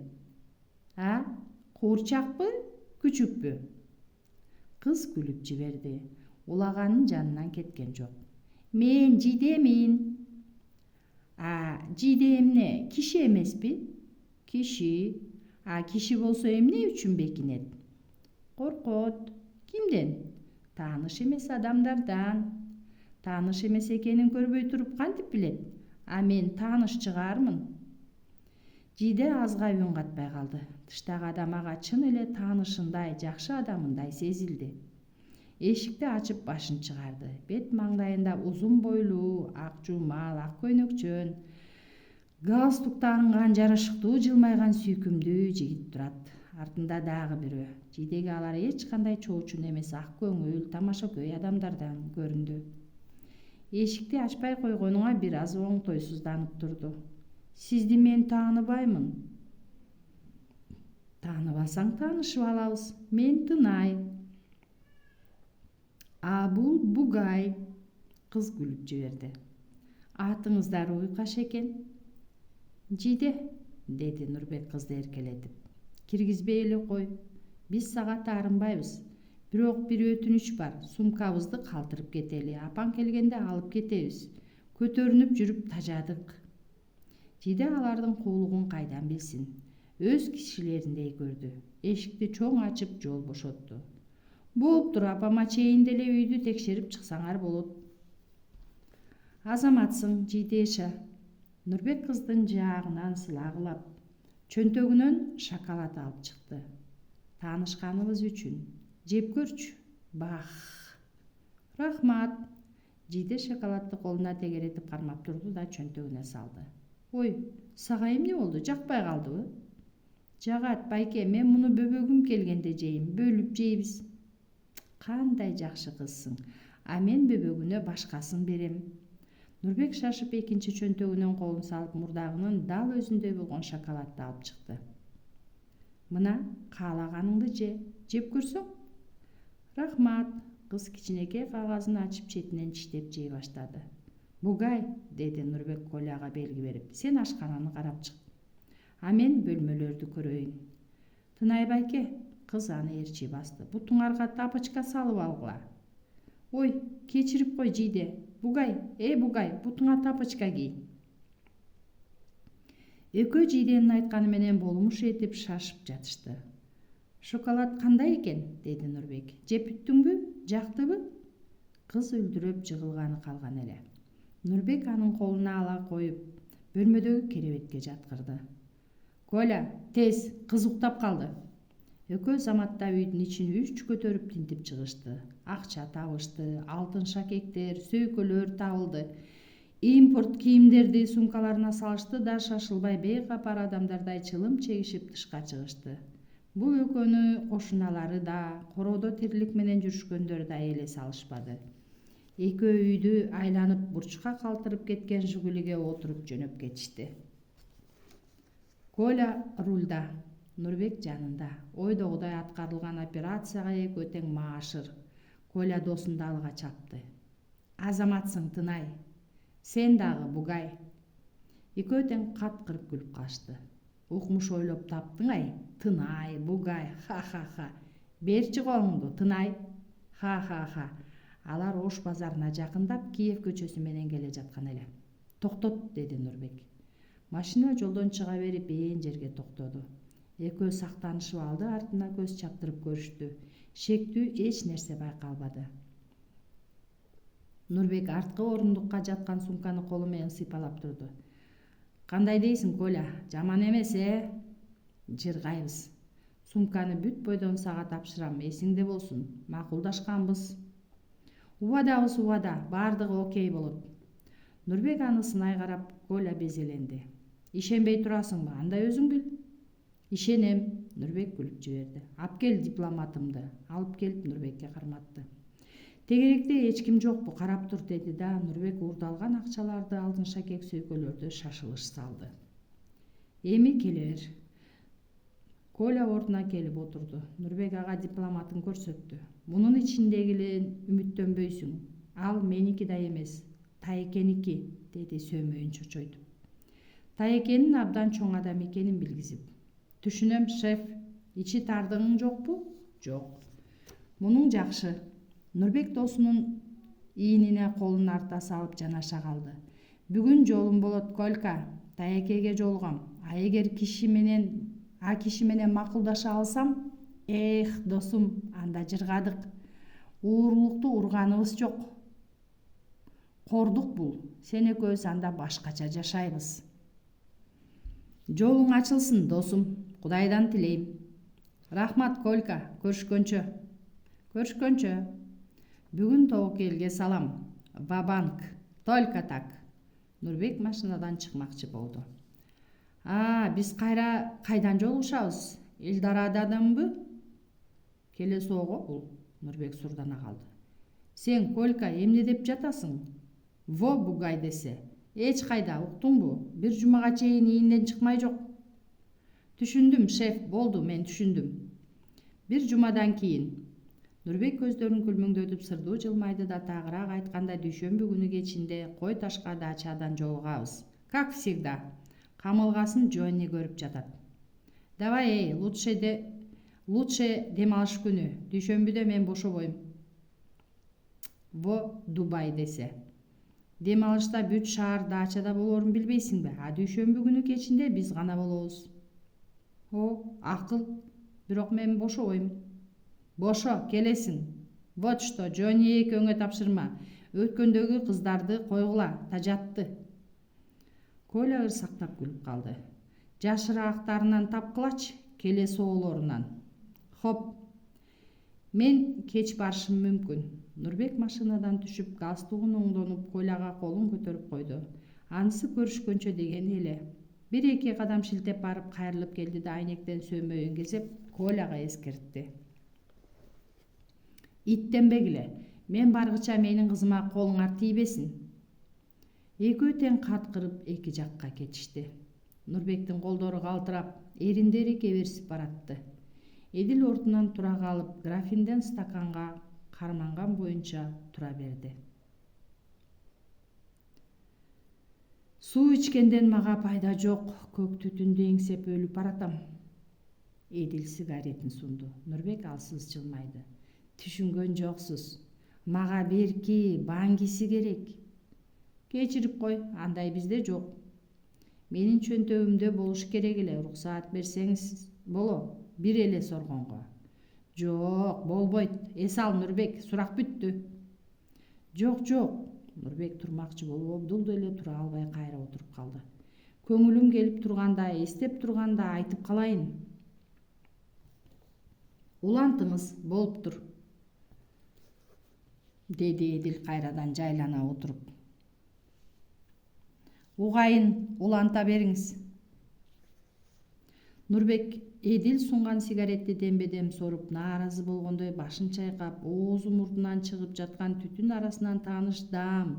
S1: Куурчакпы, күчүкпү? Кыз күлүп жиберди. Улаганын жанынан кеткен жок. Мен жидемин. Жиде эмне, киши эмеспи? Киши. Киши болсо эмне үчүн бекинет? Коркот. Кимден? Тааныш эмес адамдардан. Тааныш эмес экенин көрбөй туруп кантип билет? Мен тааныш чыгармын. Жиде азга үн катпай калды. Тыштагы адам ага чын эле таанышындай, жакшы адамындай сезилди. Эшикти ачып башын чыгарды. Бет маңдайында узун бойлуу, ак жумал, ак көйнөкчөн, галстук тагынган жарашыктуу жылмайган сүйкүмдүү жигит турат. Артында дагы бирөө. Жидеге алар эч кандай чоочун эмес, ак көңүл, тамашакөй адамдардан көрүндү. Эшикти ачпай койгонуңа бир аз оңтойсузданып турду. Сизди мен тааныбаймын. Тааныбасаң таанышып алабыз. Мен Тынай. Бул Бугай. Кыз күлүп жиберди. Атыңыздар уйкаш экен. Жиде, деди Нурбек кызды эркелетип. Киргизбей эле кой. Биз сага таарынбайбыз. Бирок бир өтүнүч бар. Сумкабызды калтырып кетели. Апаң келгенде алып кетебиз. Көтөрүнүп жүрүп тажадык. Жиде алардын куулугун кайдан билсин? Өз кишилериндей көрдү. Эшикти чоң ачып жол бошотту. Болуптур, апама чейин деле үйдү текшерип чыксаңар болот. Азаматсың, Жидеша. Нурбек кыздын жаагынан сылагылап, чөнтөгүнөн шоколад алып чыкты. Таанышканыбыз үчүн. Жеп көрчү. Бах. Рахмат. Жиде шоколадды колуна тегеретип кармап турду да чөнтөгүнө салды. Ой, сага эмне болду? Жакпай калдыбы? Жагат, байке, мен муну бөбөгүм келгенде жейм. Бөлүп жейбиз. Кандай жакшы кызсың. Мен бөбөгүнө башкасын берем. Нурбек шашып экинчи чөнтөгүнөн колун салып мурдагынын дал өзүндөй болгон шоколадды алып чыкты. Мына, каалаганыңды же, жеп көрсөң? Рахмат. Кыз кичинекей кагазын ачып четинен тиштеп жей баштады. Бугай, деди Нурбек Коляга белги берип, сен ашкананы карап чык. Мен бөлмөлөрдү көрөйүн. Тынай байке, кыз аны ээрчи басты. Бутуңарга тапочка салып алгыла. Ой, кечирип кой Жиде. Бугай, Бугай, бутуңа тапочка кий. Экөө Жиденин айтканы менен болмуш этип шашып жатышты. Шоколад кандай экен? Деди Нурбек. Жеп бүттүңбү? Жактыбы? Кыз үлдүрөп жыгылганы калган эле. Нурбек анын колуна ала коюп, бөлмөдөгү керебетке жаткырды. Коля, тез, кыз уктап калды. Экөө заматта үйдүн ичин үч көтөрүп тинтип чыгышты. Акча табышты, алтын шакектер, сөйкөлөр табылды. Импорт кийимдерди сумкаларына салышты да шашылбай бейкапар адамдардай чылым чегишип тышка чыгышты. Бул экөөнү кошуналары да, короодо тирилик менен жүрүшкөндөр да элесе алышпады. Экөө үйдү айланып бурчка калтырып кеткен Жигулиге отуруп жөнөп кетишти. Коля рулда, Нурбек жанында. Ойдогудай аткарылган операцияга экөө тең маашыр. Коля досун да алга чапты. Азаматсың, Тынай. Сен дагы, Бугай. Экөө тең каткырып күлүп калышты. Укмуш ойлоп таптың, Тынай, Бугай, ха-ха-ха. Берчи колуңду, Тынай. Ха-ха-ха. Алар Ош базарына жакындап, Киев көчөсү менен келе жаткан эле. Токтот, деди Нурбек. Машина жолдон чыга берип ээн жерге токтоду. Экөө сактанышып алды, артына көз чаптырып көрүштү. Шектүү эч нерсе байкалбады. Нурбек арткы орундукка жаткан сумканы колу менен сыйпалап турду. Кандай дейсиң, Коля? Жаман эмес, Жыргайбыз. Сумканы бүт бойдон сага тапшырам, эсиңде болсун. Макулдашканбыз. Убада, баардыгы окей болот. Нурбек аны сынай карап, Коля безеленди. Ишенбей турасыңбы? Анда өзүң бил. Ишенем, Нурбек күлүп жиберди. Ап кел дипломатымды. Алып келип Нурбекке карматты. Тегеректе эч ким жокпу, карап тур, деди да Нурбек уурдалган акчаларды алдын шакек сөйкөлөрдү шашылыш салды. Эми келе бер. Коля ордуна келип отурду. Нурбек ага дипломатын көрсөттү. Мунун ичиндегилен үмүттөнбөйсүң. Ал меники да эмес, Таекеники, деди сөөмөйүн чочойтуп. Таекенин абдан чоң адам экенин билгизип. Түшүнөм, шеф. Ичи тардыгың жокпу? Жок. Мунуң жакшы. Нурбек досунун ийинине колун арта салып жанаша калды. Бүгүн жолум болот, Колька. Таекеге жолугам. Эгер киши менен макулдаша алсам, досум, анда жыргадык. Уурлукту урганыбыз жок. Кордук бул. Сен экөөбүз анда башкача жашайбыз. Жолуң ачылсын, досум. Кудайдан тилейм. Рахмат, Колька. Көрүшкөнчө. Бүгүн тобокелге салам. Ва-банк. Только так. Нурбек машинадан чыкмакчы болду. Биз кайдан жолугушабыз? Элдорададынбы? Келесоого бул. Нурбек сурдана калды. Сен, Колька, эмне деп жатасың? Во бугай десе. Эч кайда, уктуңбу? Бир жумага чейин ийинден чыкмай жок. Түшүндүм, шеф, болду, мен түшүндүм. Бир жумадан кийин. Нурбек көздөрүн күлмөңдөтүп сырдуу жылмайды да тагыраак айтканда дүйшөмбү күнү кечинде кой ташка дачадан жолугабыз. Как всегда. Камылгасын Джонни көрүп жатат. Давай, лучше дем алыш күнү. Дүйшөмбүдө мен бошобойм. Во Дубай десе. Дем алышта бүт шаар дачада болорун билбейсиңби? Дүйшөмбү күнү кечинде биз гана болобуз. Акыл. Бирок мен бошобойм. Бошо, келесиң. Вот что, Джонни экөөңө тапшырма. Өткөндөгү кыздарды койгула, тажатты. Коля ырсактап күлүп калды. Жашыраактарынан тапкылачы, келе соолорунан. Хоп. Мен кеч барышым мүмкүн. Нурбек машинадан түшүп, галстугун оңдонуп, Коляга колун көтөрүп койду. Анысы көрүшкөнчө деген эле. Бир-эки кадам шилтеп барып кайрылып келди да айнектен сөөмөйүн кезеп Коляга эскертти. Иттенбегиле. Мен баргыча менин кызыма колуңар тийбесин. Экөө тең каткырып эки жакка кетишти. Нурбектин колдору калтырап, эриндери кеберсип баратты. Эдил ордунан тура калып, графинден стаканга карманган боюнча тура берди. Суу ичкенден мага пайда жок, көк түтүндү эңсеп өлүп баратам. Эдил сигаретин сунду. Нурбек алсыз жылмайды. Түшүнгөн жоксуз. Мага берки, баңгиси керек. Кечирип кой, андай бизде жок. Менин чөнтөгүмдө болуш керек эле, уруксаат берсеңиз боло, бир эле соргонго. Жок, болбойт. Эс ал, Нурбек, сурак бүттү. Жок. Нурбек турмакчы болуп обдулду эле тура албай кайра отуруп калды. Көңүлүм келип турганда, эстеп турганда айтып калайын. Улантыңыз, болуптур, деди Эдил кайрадан жайлана отуруп. Угайын, уланта бериңиз. Нурбек Эдил сунган сигаретти дембедем соруп, нааразы болгондой башын чайкап, оозу мурдунан чыгып жаткан түтүн арасынан тааныш даам,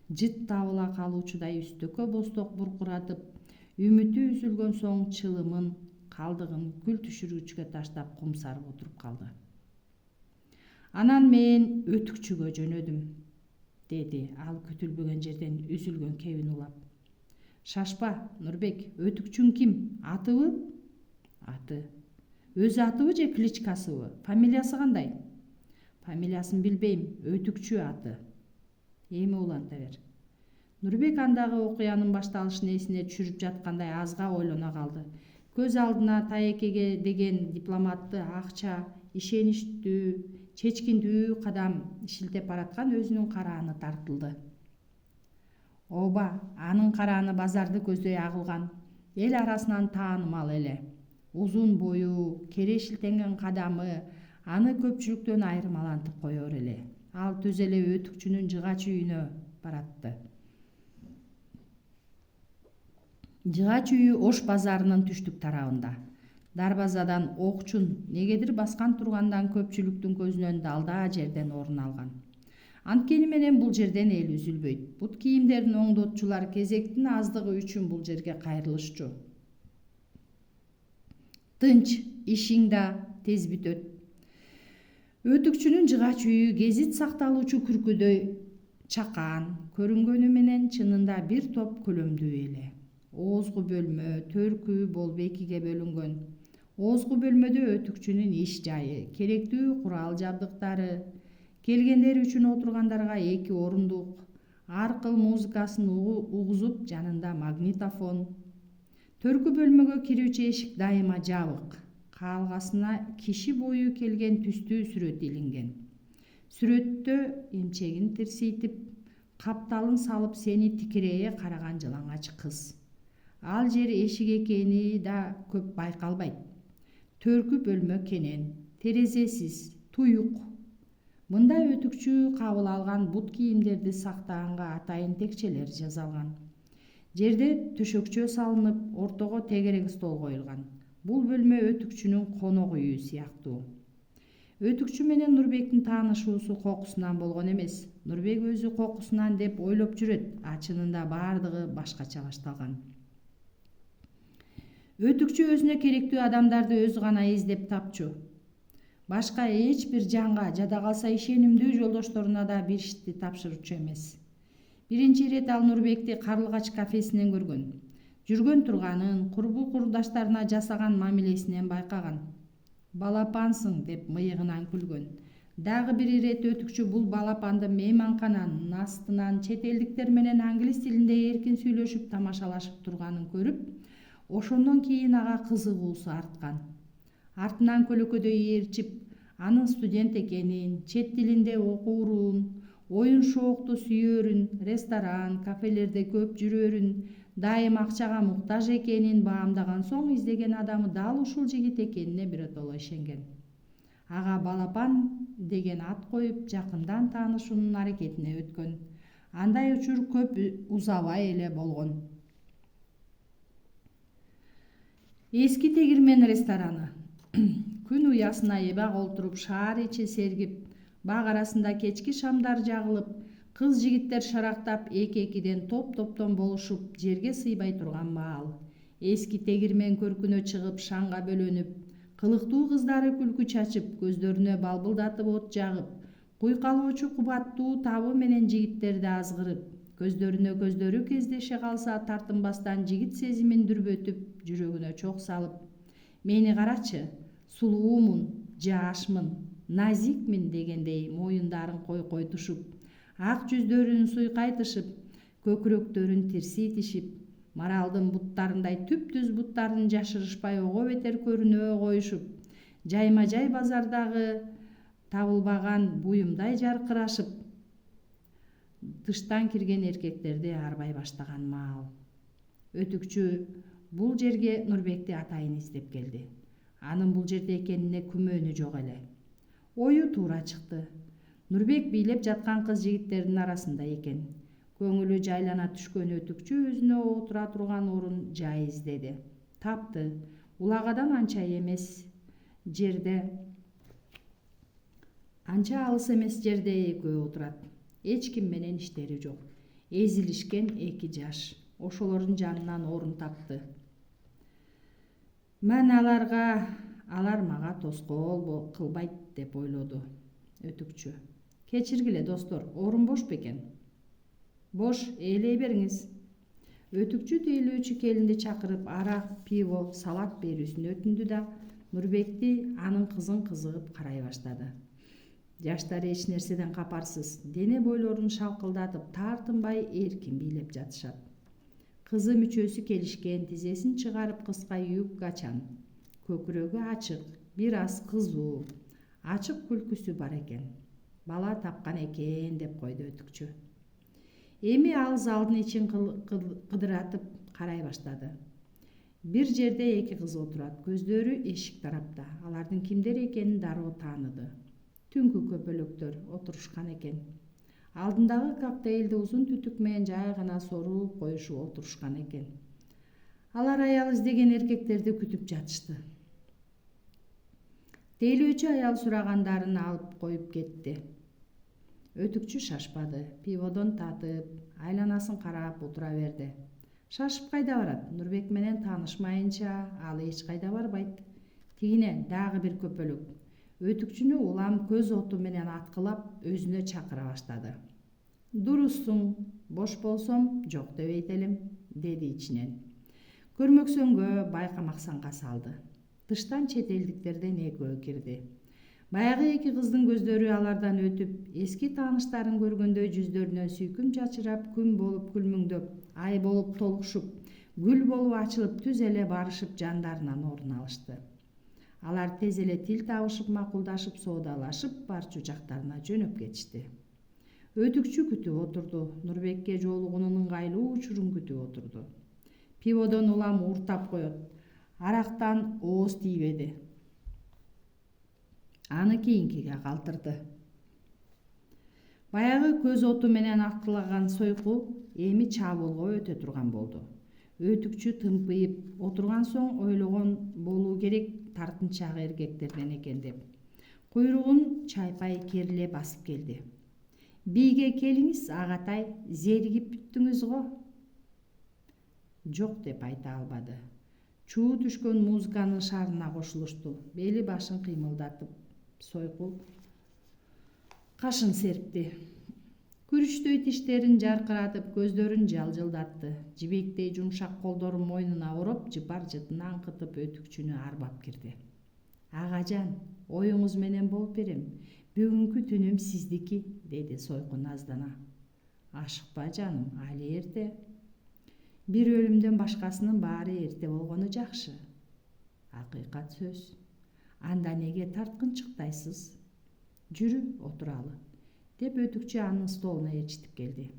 S1: жыт табыла калуучудай үстөккө босток буркуратып, үмүтү үзүлгөн соң чылымын, калдыгын күл түшүргүчкө таштап кумсарып отуруп калды. Анан мен өтүкчүгө жөнөдүм, деди ал күтүлбөгөн жерден үзүлгөн кебин улап. Шашпа, Нурбек, өтүкчүң ким? Атыбы? Аты. Өзү атыбы же кличкасыбы? Фамилиясы кандай? Фамилиясын билбейм, өтүкчү аты. Эми уланта бер. Нурбек андагы окуянын башталышын эсине түшүрүп жаткандай азга ойлоно калды. Көз алдына Таекеге деген дипломатты акча, ишеничтүү, чечкиндүү кадам шилтеп бараткан өзүнүн карааны тартылды. Оба, анын карааны базарды көздөй агылган, эл арасынан таанымал эле. Узун бою, кере шилтенген кадамы аны көпчүлүктөн айырмалантып коёр эле. Ал түз эле өтүкчүнүн жыгач үйүнө баратты. Жыгач үйү Ош базарынын түштүк тарабында. Дарбазадан окчун негедир баскан тургандан көпчүлүктүн көзүнөн далда жерден орун алган. Анткени менен бул жерден эл үзүлбөйт. Бут кийимдерин оңдотчулар кезектин аздыгы үчүн бул жерге кайрылышчу. Тынч, ишиң да тез бүтөт. Өтүкчүнүн жыгач үйү гезит сакталуучу күркүдөй чакан көрүнгөнү менен чынында бир топ көлөмдүү эле. Оозгу бөлмө, төркү болуп экиге бөлүнгөн. Оозгу бөлмөдө өтүкчүнүн иш жайы, керектүү курал жабдыктары, келгендер үчүн отургандарга 2 орундук, аркыл музыкасын угузуп, жанында магнитофон. Төркү бөлмөгө кирүүчү эшик дайыма жабык. Каалгасына киши бою келген түстүү сүрөт илинген. Сүрөттө эмчегин тирсейтип, капталын салып сени тикирее караган жалаңач кыз. Ал жер эшик экени да көп байкалбайт. Төркү бөлмө кенен, терезесиз, туюк. Мында өтүкчү кабыл алган бут кийимдерди сактаганга атайын текчелер жасалган. Жерде төшөкчө салынып, ортого тегерек стол коюлган. Бул бөлмө өтүкчүнүн конок үйү сыяктуу. Өтүкчү менен Нурбектин таанышуусу кокусунан болгон эмес. Нурбек өзү кокусунан деп ойлоп жүрөт, а чынында баардыгы башкача башталган. Өтүкчү өзүнө керектүү адамдарды өзү гана издеп тапчу. Башка эч бир жанга, жада калса ишенимдүү жолдошторуна да бир ишти тапшырчу эмес. Биринчи ирет ал Нурбекти Карлыгач кафесинен көргөн. Жүргөн турганын, курбу курдаштарына жасаган мамилесинен байкаган. Балапансың деп мыйыгынан күлгөн. Дагы бир ирет өтүкчү бул балапанды мейманкананын астынан чет элдиктер менен англис тилинде эркин сүйлөшүп тамашалашып турганын көрүп, ошондон кийин ага кызыгуусу арткан. Артынан көлөкөдөй ээрчип, анын студент экенин, чет тилинде окуурун, оюн шоокту сүйөрүн, ресторан, кафелерде көп жүрөрүн, дайым акчага муктаж экенин баамдаган соң издеген адамы дал ушул жигит экенине биротоло ишенген. Ага Балапан деген ат коюп, жакындан таанышуунун аракетине өткөн. Андай учур көп узабай эле болгон. Эски тегирмен рестораны. Күн уясына эбак олтуруп, шаар ичи сергип, бак арасында кечки шамдар жагылып, кыз-жигиттер шарактап, эки-экиден топ-топтон болушуп, жерге сыйбай турган маал. Эски тегирмен көркүнө чыгып, шаңга бөлөнүп, кылыктуу кыздары күлкү чачып, көздөрүнө балбылдатып от жагып, куйкалоочу кубаттуу табы менен жигиттерди азгырып, көздөрүнө көздөрү кездеше калса тартынбастан жигит сезимин дүрбөтүп, жүрөгүнө чок салып, мени карачы, сулуумун, жаашмын, назикмин дегендей моюндарын койкойтушуп, ак жүздөрүн суйкайтышып, көкүрөктөрүн тирситишип, маралдын буттарындай түп-түз буттарын жашырышпай ого бетер көрүнө коюшуп, жайма-жай базардагы табылбаган буюмдай жаркырашып, тыштан кирген эркектерди арбай баштаган маал. Өтүкчү бул жерге Нурбекти атайын издеп келди. Анын бул жерде экенине күмөнү жок эле. Ою туура чыкты. Нурбек бийлеп жаткан кыз-жигиттердин арасында экен. Көңүлү жайлана түшкөн өтүкчү өзүнө отура турган орун жай издеди. Тапты. Улагадан анча алыс эмес жерде экөө отурат. Эч ким менен иштери жок. Эзилишкен 2 жаш. Ошолордун жанынан орун тапты. Мен алар мага тоскоол кылбайт деп ойлоду өтүкчү. Кечиргиле достор, орун бош бекен? Бош, ээлей бериңиз. Өтүкчү тейлөөчү келинди чакырып, арак, пиво, салат берүүсүн өтүндү да Нурбекти анын кызын кызыгып карай баштады. Жаштар эч нерседен капарсыз, дене бойлорун шалкылдатып, тартынбай эркин бийлеп жатышат. Кызы мүчөсү келишкен, тизесин чыгарып кыска юбкачан, көкүрөгү ачык, бир аз кызуу, ачык күлкүсү бар экен. Бала тапкан экен деп койду өтүкчү. Эми ал залдын ичин кыдыратып карай баштады. Бир жерде 2 кыз отурат, көздөрү эшик тарапта. Алардын кимдер экенин дароо тааныды. Түнкү көпөлөктөр отурушкан экен. Алдындагы коктейлди узун түтүк менен жай гана соруп коюшуп отурушкан экен. Алар аял издеген эркектерди күтүп жатышты. Тейлөөчү аял сурагандарын алып коюп кетти. Өтүкчү шашпады, пиводон татып, айланасын карап отура берди. Шашып кайда барат? Нурбек менен таанышмайынча ал эч кайда барбайт. Тигине дагы бир көпөлүк. Өтүкчүнү улам көз оту менен аткылап өзүнө чакыра баштады. Дуруссуң, бош болсом жок дебейт элем, деди ичинен. Көрмөксөнгө байкамаксанга салды. Тыштан чет элдиктерден экөө кирди. Баягы эки кыздын көздөрү алардан өтүп, эски тааныштарын көргөндөй жүздөрүнөн сүйкүм чачырап, күн болуп күлмүңдөп, ай болуп толукшуп, гүл болуп ачылып, түз эле барышып жандарынан орун алышты. Алар тез эле тил табышып, макулдашып, соодалашып, барчу жактарына жөнөп кетишти. Өтүкчү күтүп отурду. Нурбекке жолугунун ыңгайлуу учурун күтүп отурду. Пиводон улам ууртап коет. Арактан ооз тийбеди. Аны кийинкиге калтырды. Баягы көз оту менен аткылаган сойку эми чабуулга өтө турган болду. Өтүкчү тымпыйып отурган соң ойлогон болуу керек тартынчак эркектерден экен деп. Куйругун чайпай кериле басып келди. Бийге келиңиз, агатай, зеригип бүттүңүз го. Жок деп айта албады. Чуу түшкөн музыканын шарына кошулушту. Бели башын кыймылдатып, сойку кашын серпти. Күрүчтөй тиштерин жаркыратып, көздөрүн жалжылдатты. Жибектей жумшак колдорун мойнуна ороп, жыпар-жытын аңкытып өтүкчүнү арбап кирди. Агажан, оюңуз менен болуп берем. Бүгүнкү түнүм сиздики, деди сойку наздана. Ашыкпа жаным, али эрте. Бир өлүмдөн башкасынын баары эрте болгону жакшы. Акыйкат сөз. Анда неге тарткынчыктайсыз? Жүрү, отуралы, деп өтүкчү анын столуна ээрчитип келди.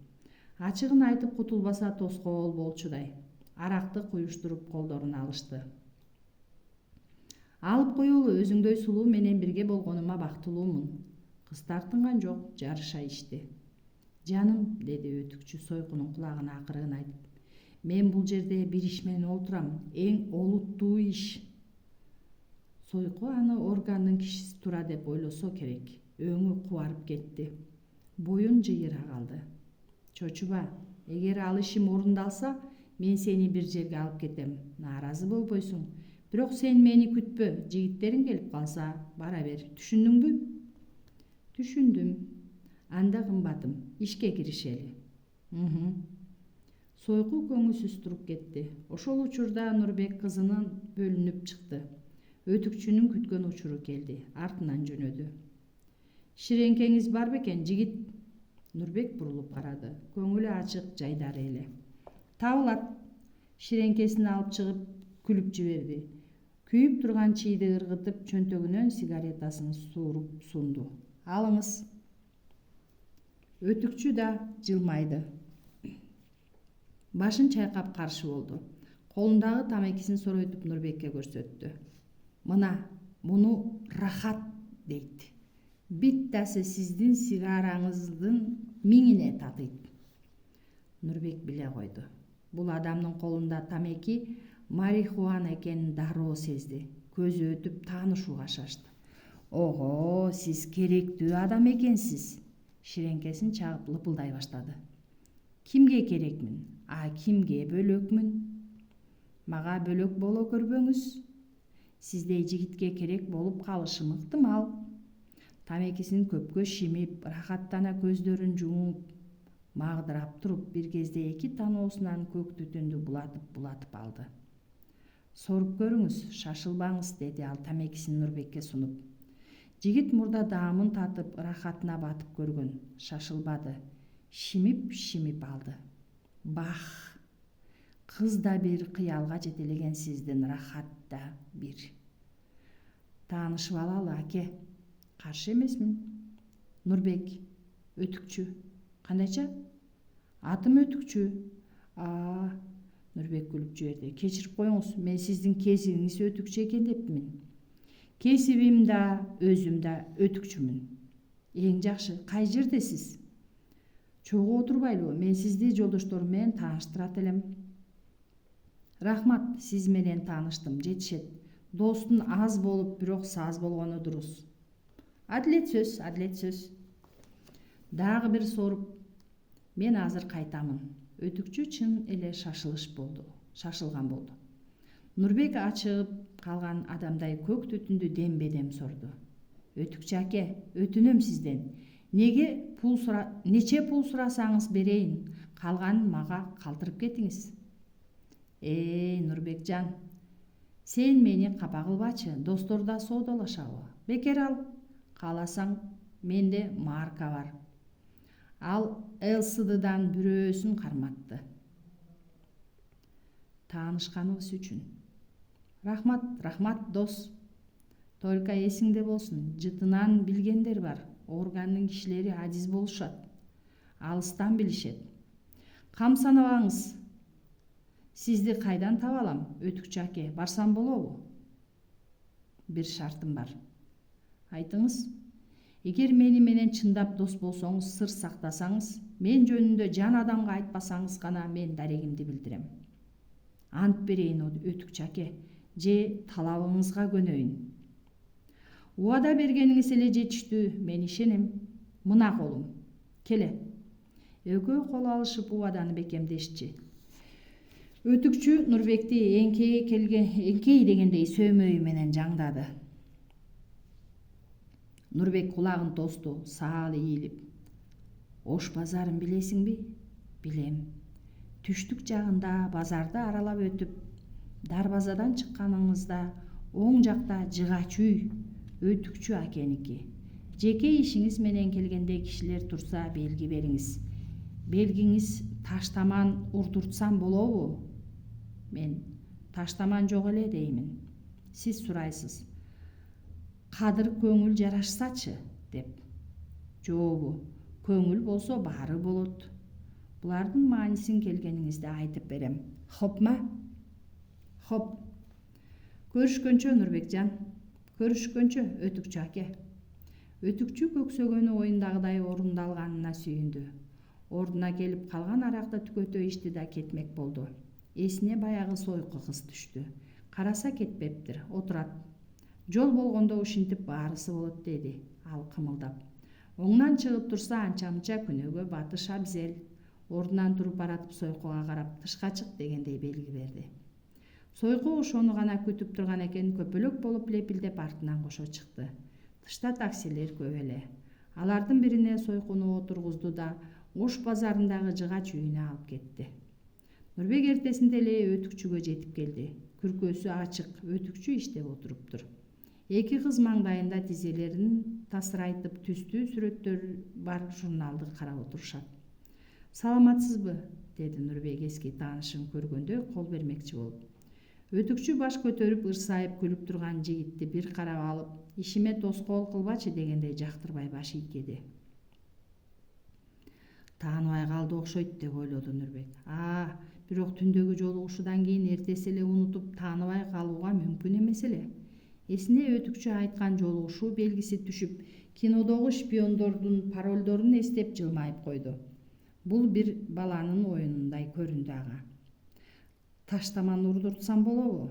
S1: Ачыгын айтып кутулбаса тоскоол болчудай. Аракты куюштуруп колдоруна алышты. Алып коелу, өзүңдөй сулуу менен бирге болгонума бактылуумун. Кыз тартынган жок, жарыша ичти. Жаным, деди өтүкчү сойкунун кулагына акырын айтып. Мен бул жерде бир иш менен отурам, эң олуттуу иш. Сойку аны органдын кишиси тура деп ойлосо керек. Өңү кубарып кетти. Боюн жыйыра калды. Чочуба, эгер ал ишим орундалса, мен сени бир жерге алып кетем. Нааразы болбойсуң. Бирок сен мени күтпө, жигиттериң келип калса, бара бер. Түшүндүңбү? Түшүндүм. Анда кымбатым, ишке киришели. Сойку көңүлсүз туруп кетти. Ошол учурда Нурбек кызынын бөлүнүп чыкты. Өтүкчүнүн күткөн учуру келди. Артынан жөнөдү. Ширеңкеңиз бар бекен, жигит? Нурбек бурулуп карады. Көңүлү ачык, жайдары эле. Табылат. Ширеңкесин алып чыгып күлүп жиберди. Күйүп турган чийди ыргытып, чөнтөгүнөн сигаретасын сууруп сунду. Алыңыз. Өтүкчү да жылмайды. Башын чайкап каршы болду. Колундагы тамекисин соройтуп Нурбекке көрсөттү. Мына, муну рахат дейт. Биттасы сиздин сигараңыздын миңине татыйт. Нурбек биле койду. Бул адамдын колунда тамеки марихуана экенин дароо сезди. Көзү өтүп таанышууга шашты. Ого, сиз керектүү адам экенсиз. Ширеңкесин чагып лыпылдай баштады. Кимге керекмин? Кимге бөлөкмүн? Мага бөлөк боло көрбөңүз. Сиздей жигитке керек болуп калышым ыктымал. Тамекисин көпкө шимип, рахаттана көздөрүн жумуп, магдырап туруп, бир кезде эки таноосунан көк түтүндү булатып алды. Соруп көрүңүз, шашылбаңыз, деди ал тамекисин Нурбекке сунуп. Жигит мурда даамын татып, рахатына батып көргөн. Шашылбады. Шимип алды. Бах! Кыз да бир, кыялга жетелеген сиздин рахат да бир. Таанышып алалы, аке. Каршы эмесмин. Нурбек, Өтүкчү. Кандайча? Атым Өтүкчү. Нурбек күлүп жиберди. Кечирип коюңуз, мен сиздин кесибиңиз Өтүкчү экен депмин. Кесибим да, өзүм да Өтүкчүмүн. Эң жакшы, кай жердесиз? Чогуу отурбайлыбы? Мен сизди жолдошторум менен тааныштырат элем. Рахмат, сиз менен тааныштым, жетишет. Достун аз болуп, бирок саз болгону дурус. Адилет сөз. Дагы бир соруп, мен азыр кайтамын. Өтүкчү чын эле шашылган болду. Нурбек ачыгып калган адамдай көк түтүндү дембедем сорду. Өтүкчү аке, өтүнөм сизден. Нече пул сурасаңыз берейин, калганын мага калтырып кетиңиз. Нурбекжан, сен мени капа кылбачы, достор да соодалашалы. Бекер ал, кааласаң менде марка бар. Ал ЛСДдан бирөөсүн карматты. Таанышканыбыз үчүн. Рахмат дос. Только эсиңде болсун, жытынан билгендер бар. Органдын кишилери адиз болушат. Алыстан билишет. Камсанабаңыз. Сизди кайдан таба алам, Өтүкчү аке, барсам болобу? Бир шартым бар. Айтыңыз. Эгер мени менен чындап дос болсоңуз, сыр сактасаңыз, мен жөнүндө жан адамга айтпасаңыз гана мен дарегимди билдирем. Ант берейин, Өтүкчү аке, же талабыңызга көнөйүн. Убада бергениңиз эле жетиштүү, мен ишенем. Мына колум. Келе. Экөө кол алышып убаданы бекемдешчи. Өтүкчү Нурбекти эңкей дегендей сөөмөйү менен жаңдады. Нурбек кулагын тосту, саалы ийилип. Ош базарын билесиңби? Билем. Түштүк жагында базарды аралап өтүп, дарбазадан чыкканыңызда оң жакта жыгач үй, Өтүкчү акеники. Жеке ишиңиз менен келгенде кишилер турса белги бериңиз. Белгиңиз таштаман урдуртсам болобу? Мен таштаман жок эле деймин. Сиз сурайсыз. Кадыр көңүл жарашсачы, деп. Жообу, көңүл болсо баары болот. Булардын маанисин келгениңизде айтып берем. Хопма? Хоп. Көрүшкөнчө, Нурбекжан. Көрүшкөнчө, Өтүкчү аке. Өтүкчү көксөгөнү оюндагыдай орундалганына сүйүндү. Ордуна келип калган аракты түкөтө ичти да кетмек болду. Эсине баягы сойку кыз түштү. Караса кетпептир, отурат. Жол болгондо ушинтип баарысы болот, деди ал кымылдап. Оңнан чыгып турса анча-мынча күнөөгө батыш абзел. Ордунан туруп баратып сойкуга карап тышка чык дегендей белги берди. Сойку ошону гана күтүп турган экен, көпөлөк болуп лепилдеп артынан кошо чыкты. Тышта таксилер көп эле. Алардын бирине сойкуну отургузду да Ош базарындагы жыгач үйүнө алып кетти. Нурбек эртесинде эле Өтүкчүгө жетип келди. Күркөсү ачык, Өтүкчү иштеп отуруптур. Эки кыз маңдайында тизелерин тасырайтып түстүү сүрөттөр бар журналды карап отурушат. Саламатсызбы? Деди Нурбек эски таанышын көргөндөй кол бермекчи болуп. Өтүкчү баш көтөрүп ырсайып күлүп турган жигитти бир карап алып, ишиме тоскоол кылбачы дегендей жактырбай баш ийкеди. Тааныбай калды окшойт, деп ойлоду Нурбек. Бирок түндөгү жолугушуудан кийин эртеси эле унутуп тааныбай калууга мүмкүн эмес эле. Эсине Өтүкчү айткан жолугушуу белгиси түшүп, кинодогу шпиондордун паролдорун эстеп жылмайып койду. Бул бир баланын оюнундай көрүндү ага. Таштаман урдуртсам болобу?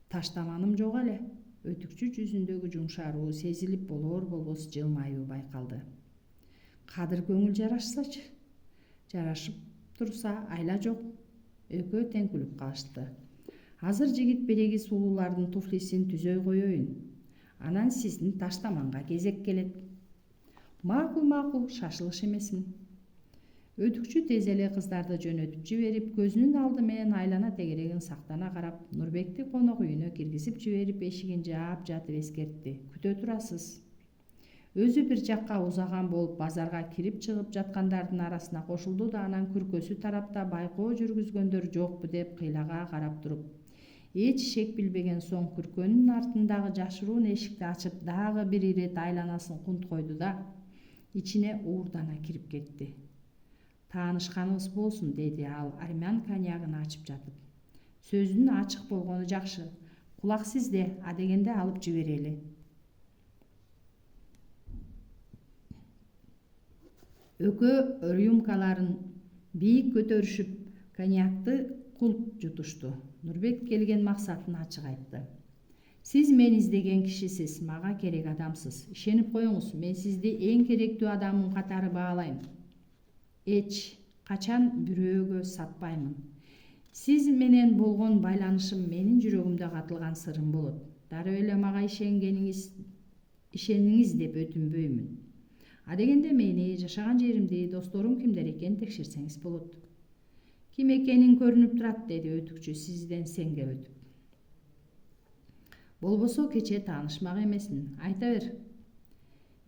S1: Таштаманым жок эле. Өтүкчү жүзүндөгү жумшаруу сезилип болор-болбос жылмаюу байкалды. Кадыр көңүл жарашсачы? Жарашып турса айла жок. Экөө тең күлүп калышты. Азыр жигит береги сулуулардын туфлисин түзөй коеюн. Анан сиздин таштаманга кезек келет. Макул, шашылыш эмесмин. Өтүкчү тез эле кыздарды жөнөтүп жиберип, көзүнүн алды менен айлана тегерегин сактана карап, Нурбекти конок үйүнө киргизип жиберип, эшигин жаап жатып эскертти. Күтө турасыз. Өзү бир жакка узаган болуп базарга кирип чыгып жаткандардын арасына кошулду да анан күркөсү тарапта байкоо жүргүзгөндөр жокпу деп кыйлага карап туруп, эч шек билбеген соң күркөнүн артындагы жашыруун эшикти ачып, дагы бир ирет айланасын кунт койду да ичине уурдана кирип кетти. Таанышканыбыз болсун, деди ал армян коньягын ачып жатып. Сөздүн ачык болгону жакшы. Кулак сизде, адегенде алып жиберели. Экөө рюмкаларын бийик көтөрүшүп, коньякты кулп жутушту. Нурбек келген максатын ачык айтты. Сиз мен издеген кишисиз, мага керек адамсыз. Ишенип коюңуз, мен сизди эң керектүү адамым катары баалайм. Эч качан бирөөгө сатпаймын. Сиз менен болгон байланышым менин жүрөгүмдө катылган сырым болот. Дароо эле мага ишениңиз деп өтүнбөймүн. А дегенде мени, жашаган жеримди, досторум кимдер экенин текшерсеңиз болот. Ким экениң көрүнүп турат, деди өтүкчү сизден сенге өтүп. Болбосо кече таанышмак эмесмин. Айта бер.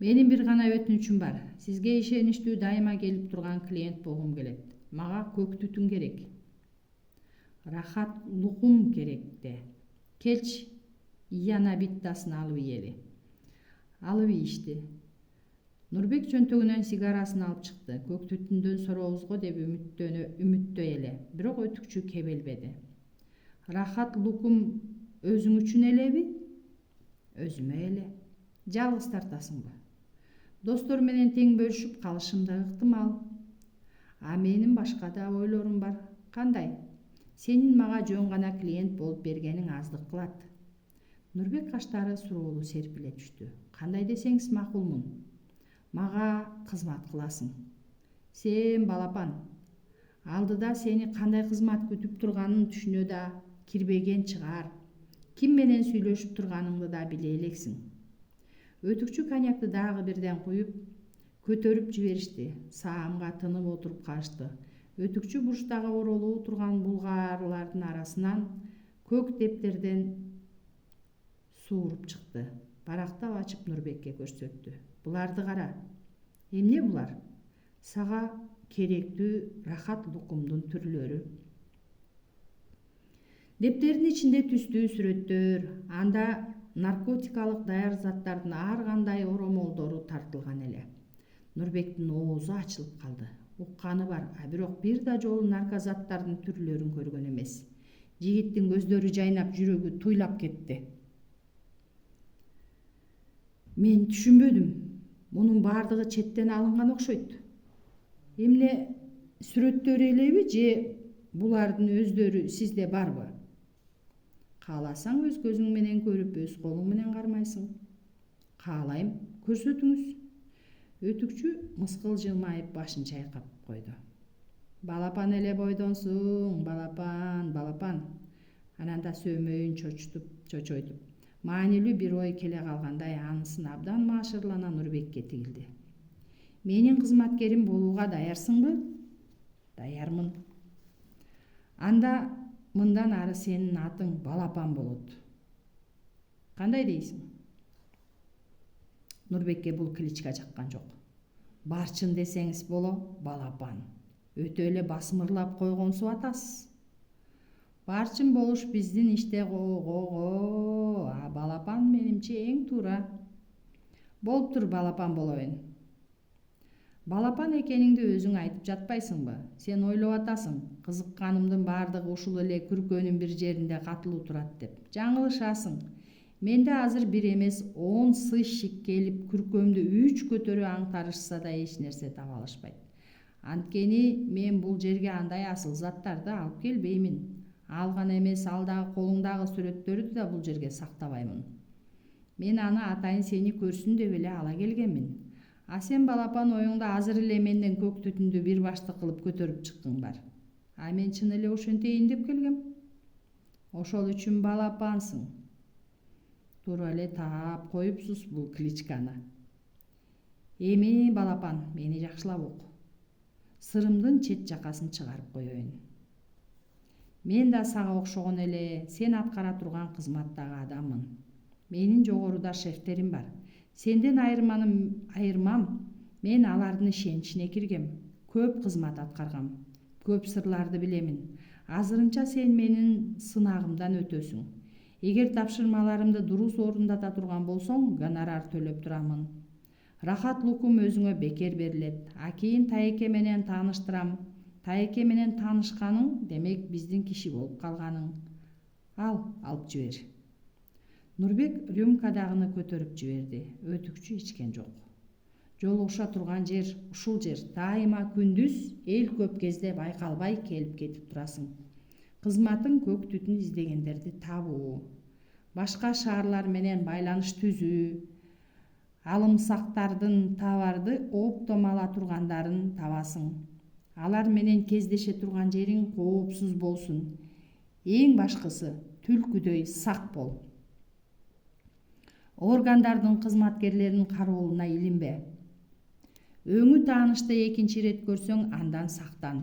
S1: Менин бир гана өтүнүчүм бар. Сизге ишеничтүү, дайыма келип турган клиент болгум келет. Мага көк түтүн керек. Рахат лукум керек де. Келчи, Ияна биттасын алып ийели. Алып ийишти. Нурбек чөнтөгүнөн сигарасын алып чыкты. Көк түтүндөн соробузго деп үмүттөй эле. Бирок өтүкчү кебелбеди. Рахат лукум өзүң үчүн элеби? Өзүмө эле. Жалгыз тартасыңбы? Достор менен тең бөлүшүп калышым да ыктымал. А менин башка да ойлорум бар. Кандай? Сенин мага жөн гана клиент болуп бергениң аздык кылат. Нурбек каштары суроолуу серпиле түштү. Кандай десеңиз макулмун. Мага кызмат кыласың. Сен балапан. Алдыда сени кандай кызмат күтүп турганын түшүнө да кирбеген чыгар. Ким менен сүйлөшүп турганыңды да биле элексиң. Өтүкчү коньякты дагы бирден куюп, көтөрүп жиберишти. Саамга тынып отуруп калышты. Өтүкчү бурчтагы оролуу турган булгаарлардын арасынан көк дептерден сууруп чыкты. Барактап ачып Нурбекке көрсөттү. Буларды кара. Эмне булар? Сага керектүү рахат лукумдун түрлөрү. Дептердин ичинде түстүү сүрөттөр, анда наркотикалык даяр заттардын ар кандай оромолдору тартылган эле. Нурбектин оозу ачылып калды. Укканы бар, а бирок бир да жолу наркозаттардын түрлөрүн көргөн эмес. Жигиттин көздөрү жайнап, жүрөгү туйлап кетти. Мен түшүнбөдүм. Мунун баардыгы четтен алынган окшойт. Эмне сүрөттөрү элеби же булардын өздөрү сизде барбы? Кааласаң өз көзүң менен көрүп, өз колуң менен кармайсың. Каалайм, көрсөтүңүз. Өтүкчү мыскыл жылмайып башын чайкап койду. Балапан эле бойдонсуң, балапан, балапан. Анан да сөмөйүн чочойтуп, маанилүү бир ой келе калгандай анысын абдан маашырлана Нурбекке тигилди. Менин кызматкерим болууга даярсыңбы? Даярмын. Анда мындан ары сенин атың балапан болот. Кандай дейсиң? Нурбекке бул кличка жаккан жок. Барчын десеңиз боло, балапан. Өтө эле басмырлап койгонсуп атасыз. Барчын болуш биздин иште го, а балапан менимче эң туура. Болуптур, балапан болоюн. Балапан экениңди өзүң айтып жатпайсыңбы? Сен ойлоп атасың, кызыкканымдын баардыгы ушул эле күркөнүн бир жеринде катылуу турат деп. Жаңылышасың. Менде азыр бир эмес 10 сыщик келип күркөмдү 3 көтөрү аңтарышса да эч нерсе таба алышпайт. Анткени мен бул жерге андай асыл заттарды алып келбеймин. Алган эмес, алдагы колуңдагы сүрөттөрдү да бул жерге сактабаймын. Мен аны атайын сени көрсүн деп эле ала келгенмин. А сен балапан оюңда азыр эле менден көк түтүндү бир башты кылып көтөрүп чыккың бар. А мен чын эле ошентейин деп келгем. Ошол үчүн балапансың. Туура эле таап коюпсуз бул кличканы. Эми балапан, мени жакшылап ук. Сырымдын чет жакасын чыгарып коеюн. Мен да сага окшогон эле сен аткара турган кызматтагы адаммын. Менин жогоруда шефтерим бар. Сенден айырмам, мен алардын ишеничине киргем. Көп кызмат аткаргам. Көп сырларды билемин. Азырынча сен менин сынагымдан өтөсүң. Эгер тапшырмаларымды дурус орундата турган болсоң, гонорар төлөп турамын. Рахат лукум өзүңө бекер берилет. А кийин Тайеке менен тааныштырам. Тайеке менен таанышканың, демек биздин киши болуп калганың. Алып жибер. Нурбек рюмкадагыны көтөрүп жиберди. Өтүкчү ичкен жок. Жолугуша турган жер ушул жер. Дайыма күндүз эл көп кезде байкалбай келип кетип турасың. кызматын көк түтүн издегендерди табуу, башка шаарлар менен байланыш түзүү, алымсактардын товарды оптом ала тургандарын табасың. Алар менен кездеше турган жериң коопсуз болсун. Эң башкысы түлкүдөй сак бол. Органдардын кызматкерлеринин кароолуна илинбе. Өңү таанышты экинчи ирет көрсөң, андан сактан.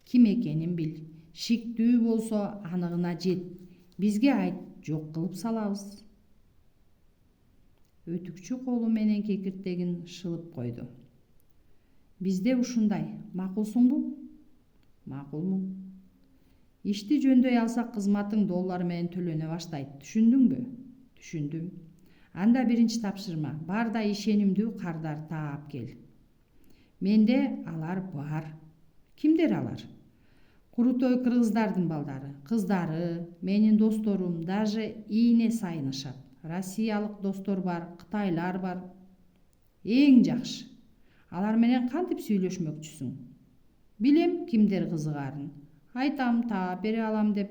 S1: Ким экенин бил. Шиктүү болсо аныгына жет. Бизге айт, жок кылып салабыз. Өтүкчү колу менен кекиртегин шылып койду. Бизде ушундай. Макулсуңбу? Макулмун. Ишти жөндөй алсак кызматың $доллар менен төлөнө баштайт. Түшүндүңбү? Түшүндүм. Анда биринчи тапшырма. Бар да ишенимдүү кардар таап кел. Менде алар бар. Кимдер алар? Курутой кыргыздардын балдары, кыздары, менин досторум, даже ийне сайынышат. Россиялык достор бар, кытайлар бар. Эң жакшы. Алар менен кантип сүйлөшмөкчүсүң? Билем кимдер кызыгарын. Айтам, таап бере алам деп.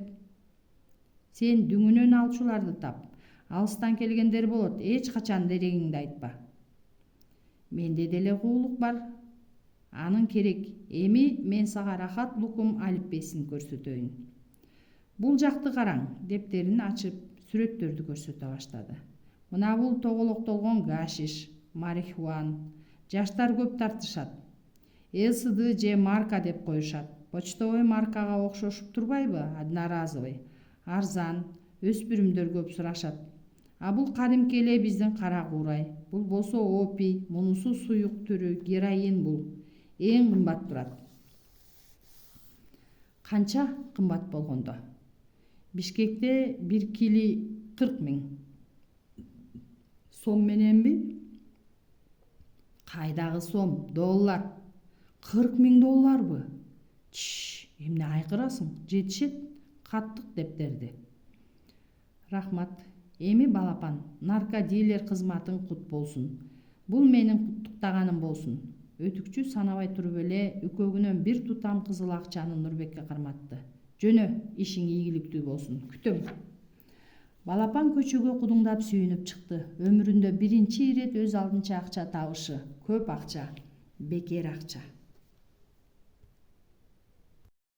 S1: Сен дүңүнөн алчуларды тап. Алыстан келгендер болот, эч качан дерегиңди айтпа. Менде деле куулук бар. Анын керек. Эми мен сага рахат лукум алипбесин көрсөтөйүн. Бул жакты караң, дептерин ачып, сүрөттөрдү көрсөтө баштады. Мына бул тоголоктолгон гашиш, марихуан. Жаштар көп тартышат. ЛСД же марка деп коюшат. Почтовый маркага окшошуп турбайбы? Одноразовый. Арзан, өспүрүмдөр көп сурашат. А бул кадимки эле биздин кара куурай. Бул болсо опий, мунусу суюк түрү, героин бул. Эң кымбат турат. Канча кымбат болгондо? Бишкекте 1 кили 40 000. Сом мененби? Кайдагы сом? $доллар. 40 000 $бы? Эмне айкырасың? Жетишет. Каттык дептерди. Рахмат. Эми балапан, наркодилер кызматың кут болсун. Бул менин куттуктаганым болсун. Өтүкчү санабай туруп эле үкөгүнөн бир тутам кызыл акчаны Нурбекке карматты. Жөнө, ишиң ийгиликтүү болсун. Күтөм. Балапан көчөгө кудуңдап сүйүнүп чыкты. Өмүрүндө биринчи ирет өз алдынча акча табышы. Көп акча. Бекер акча.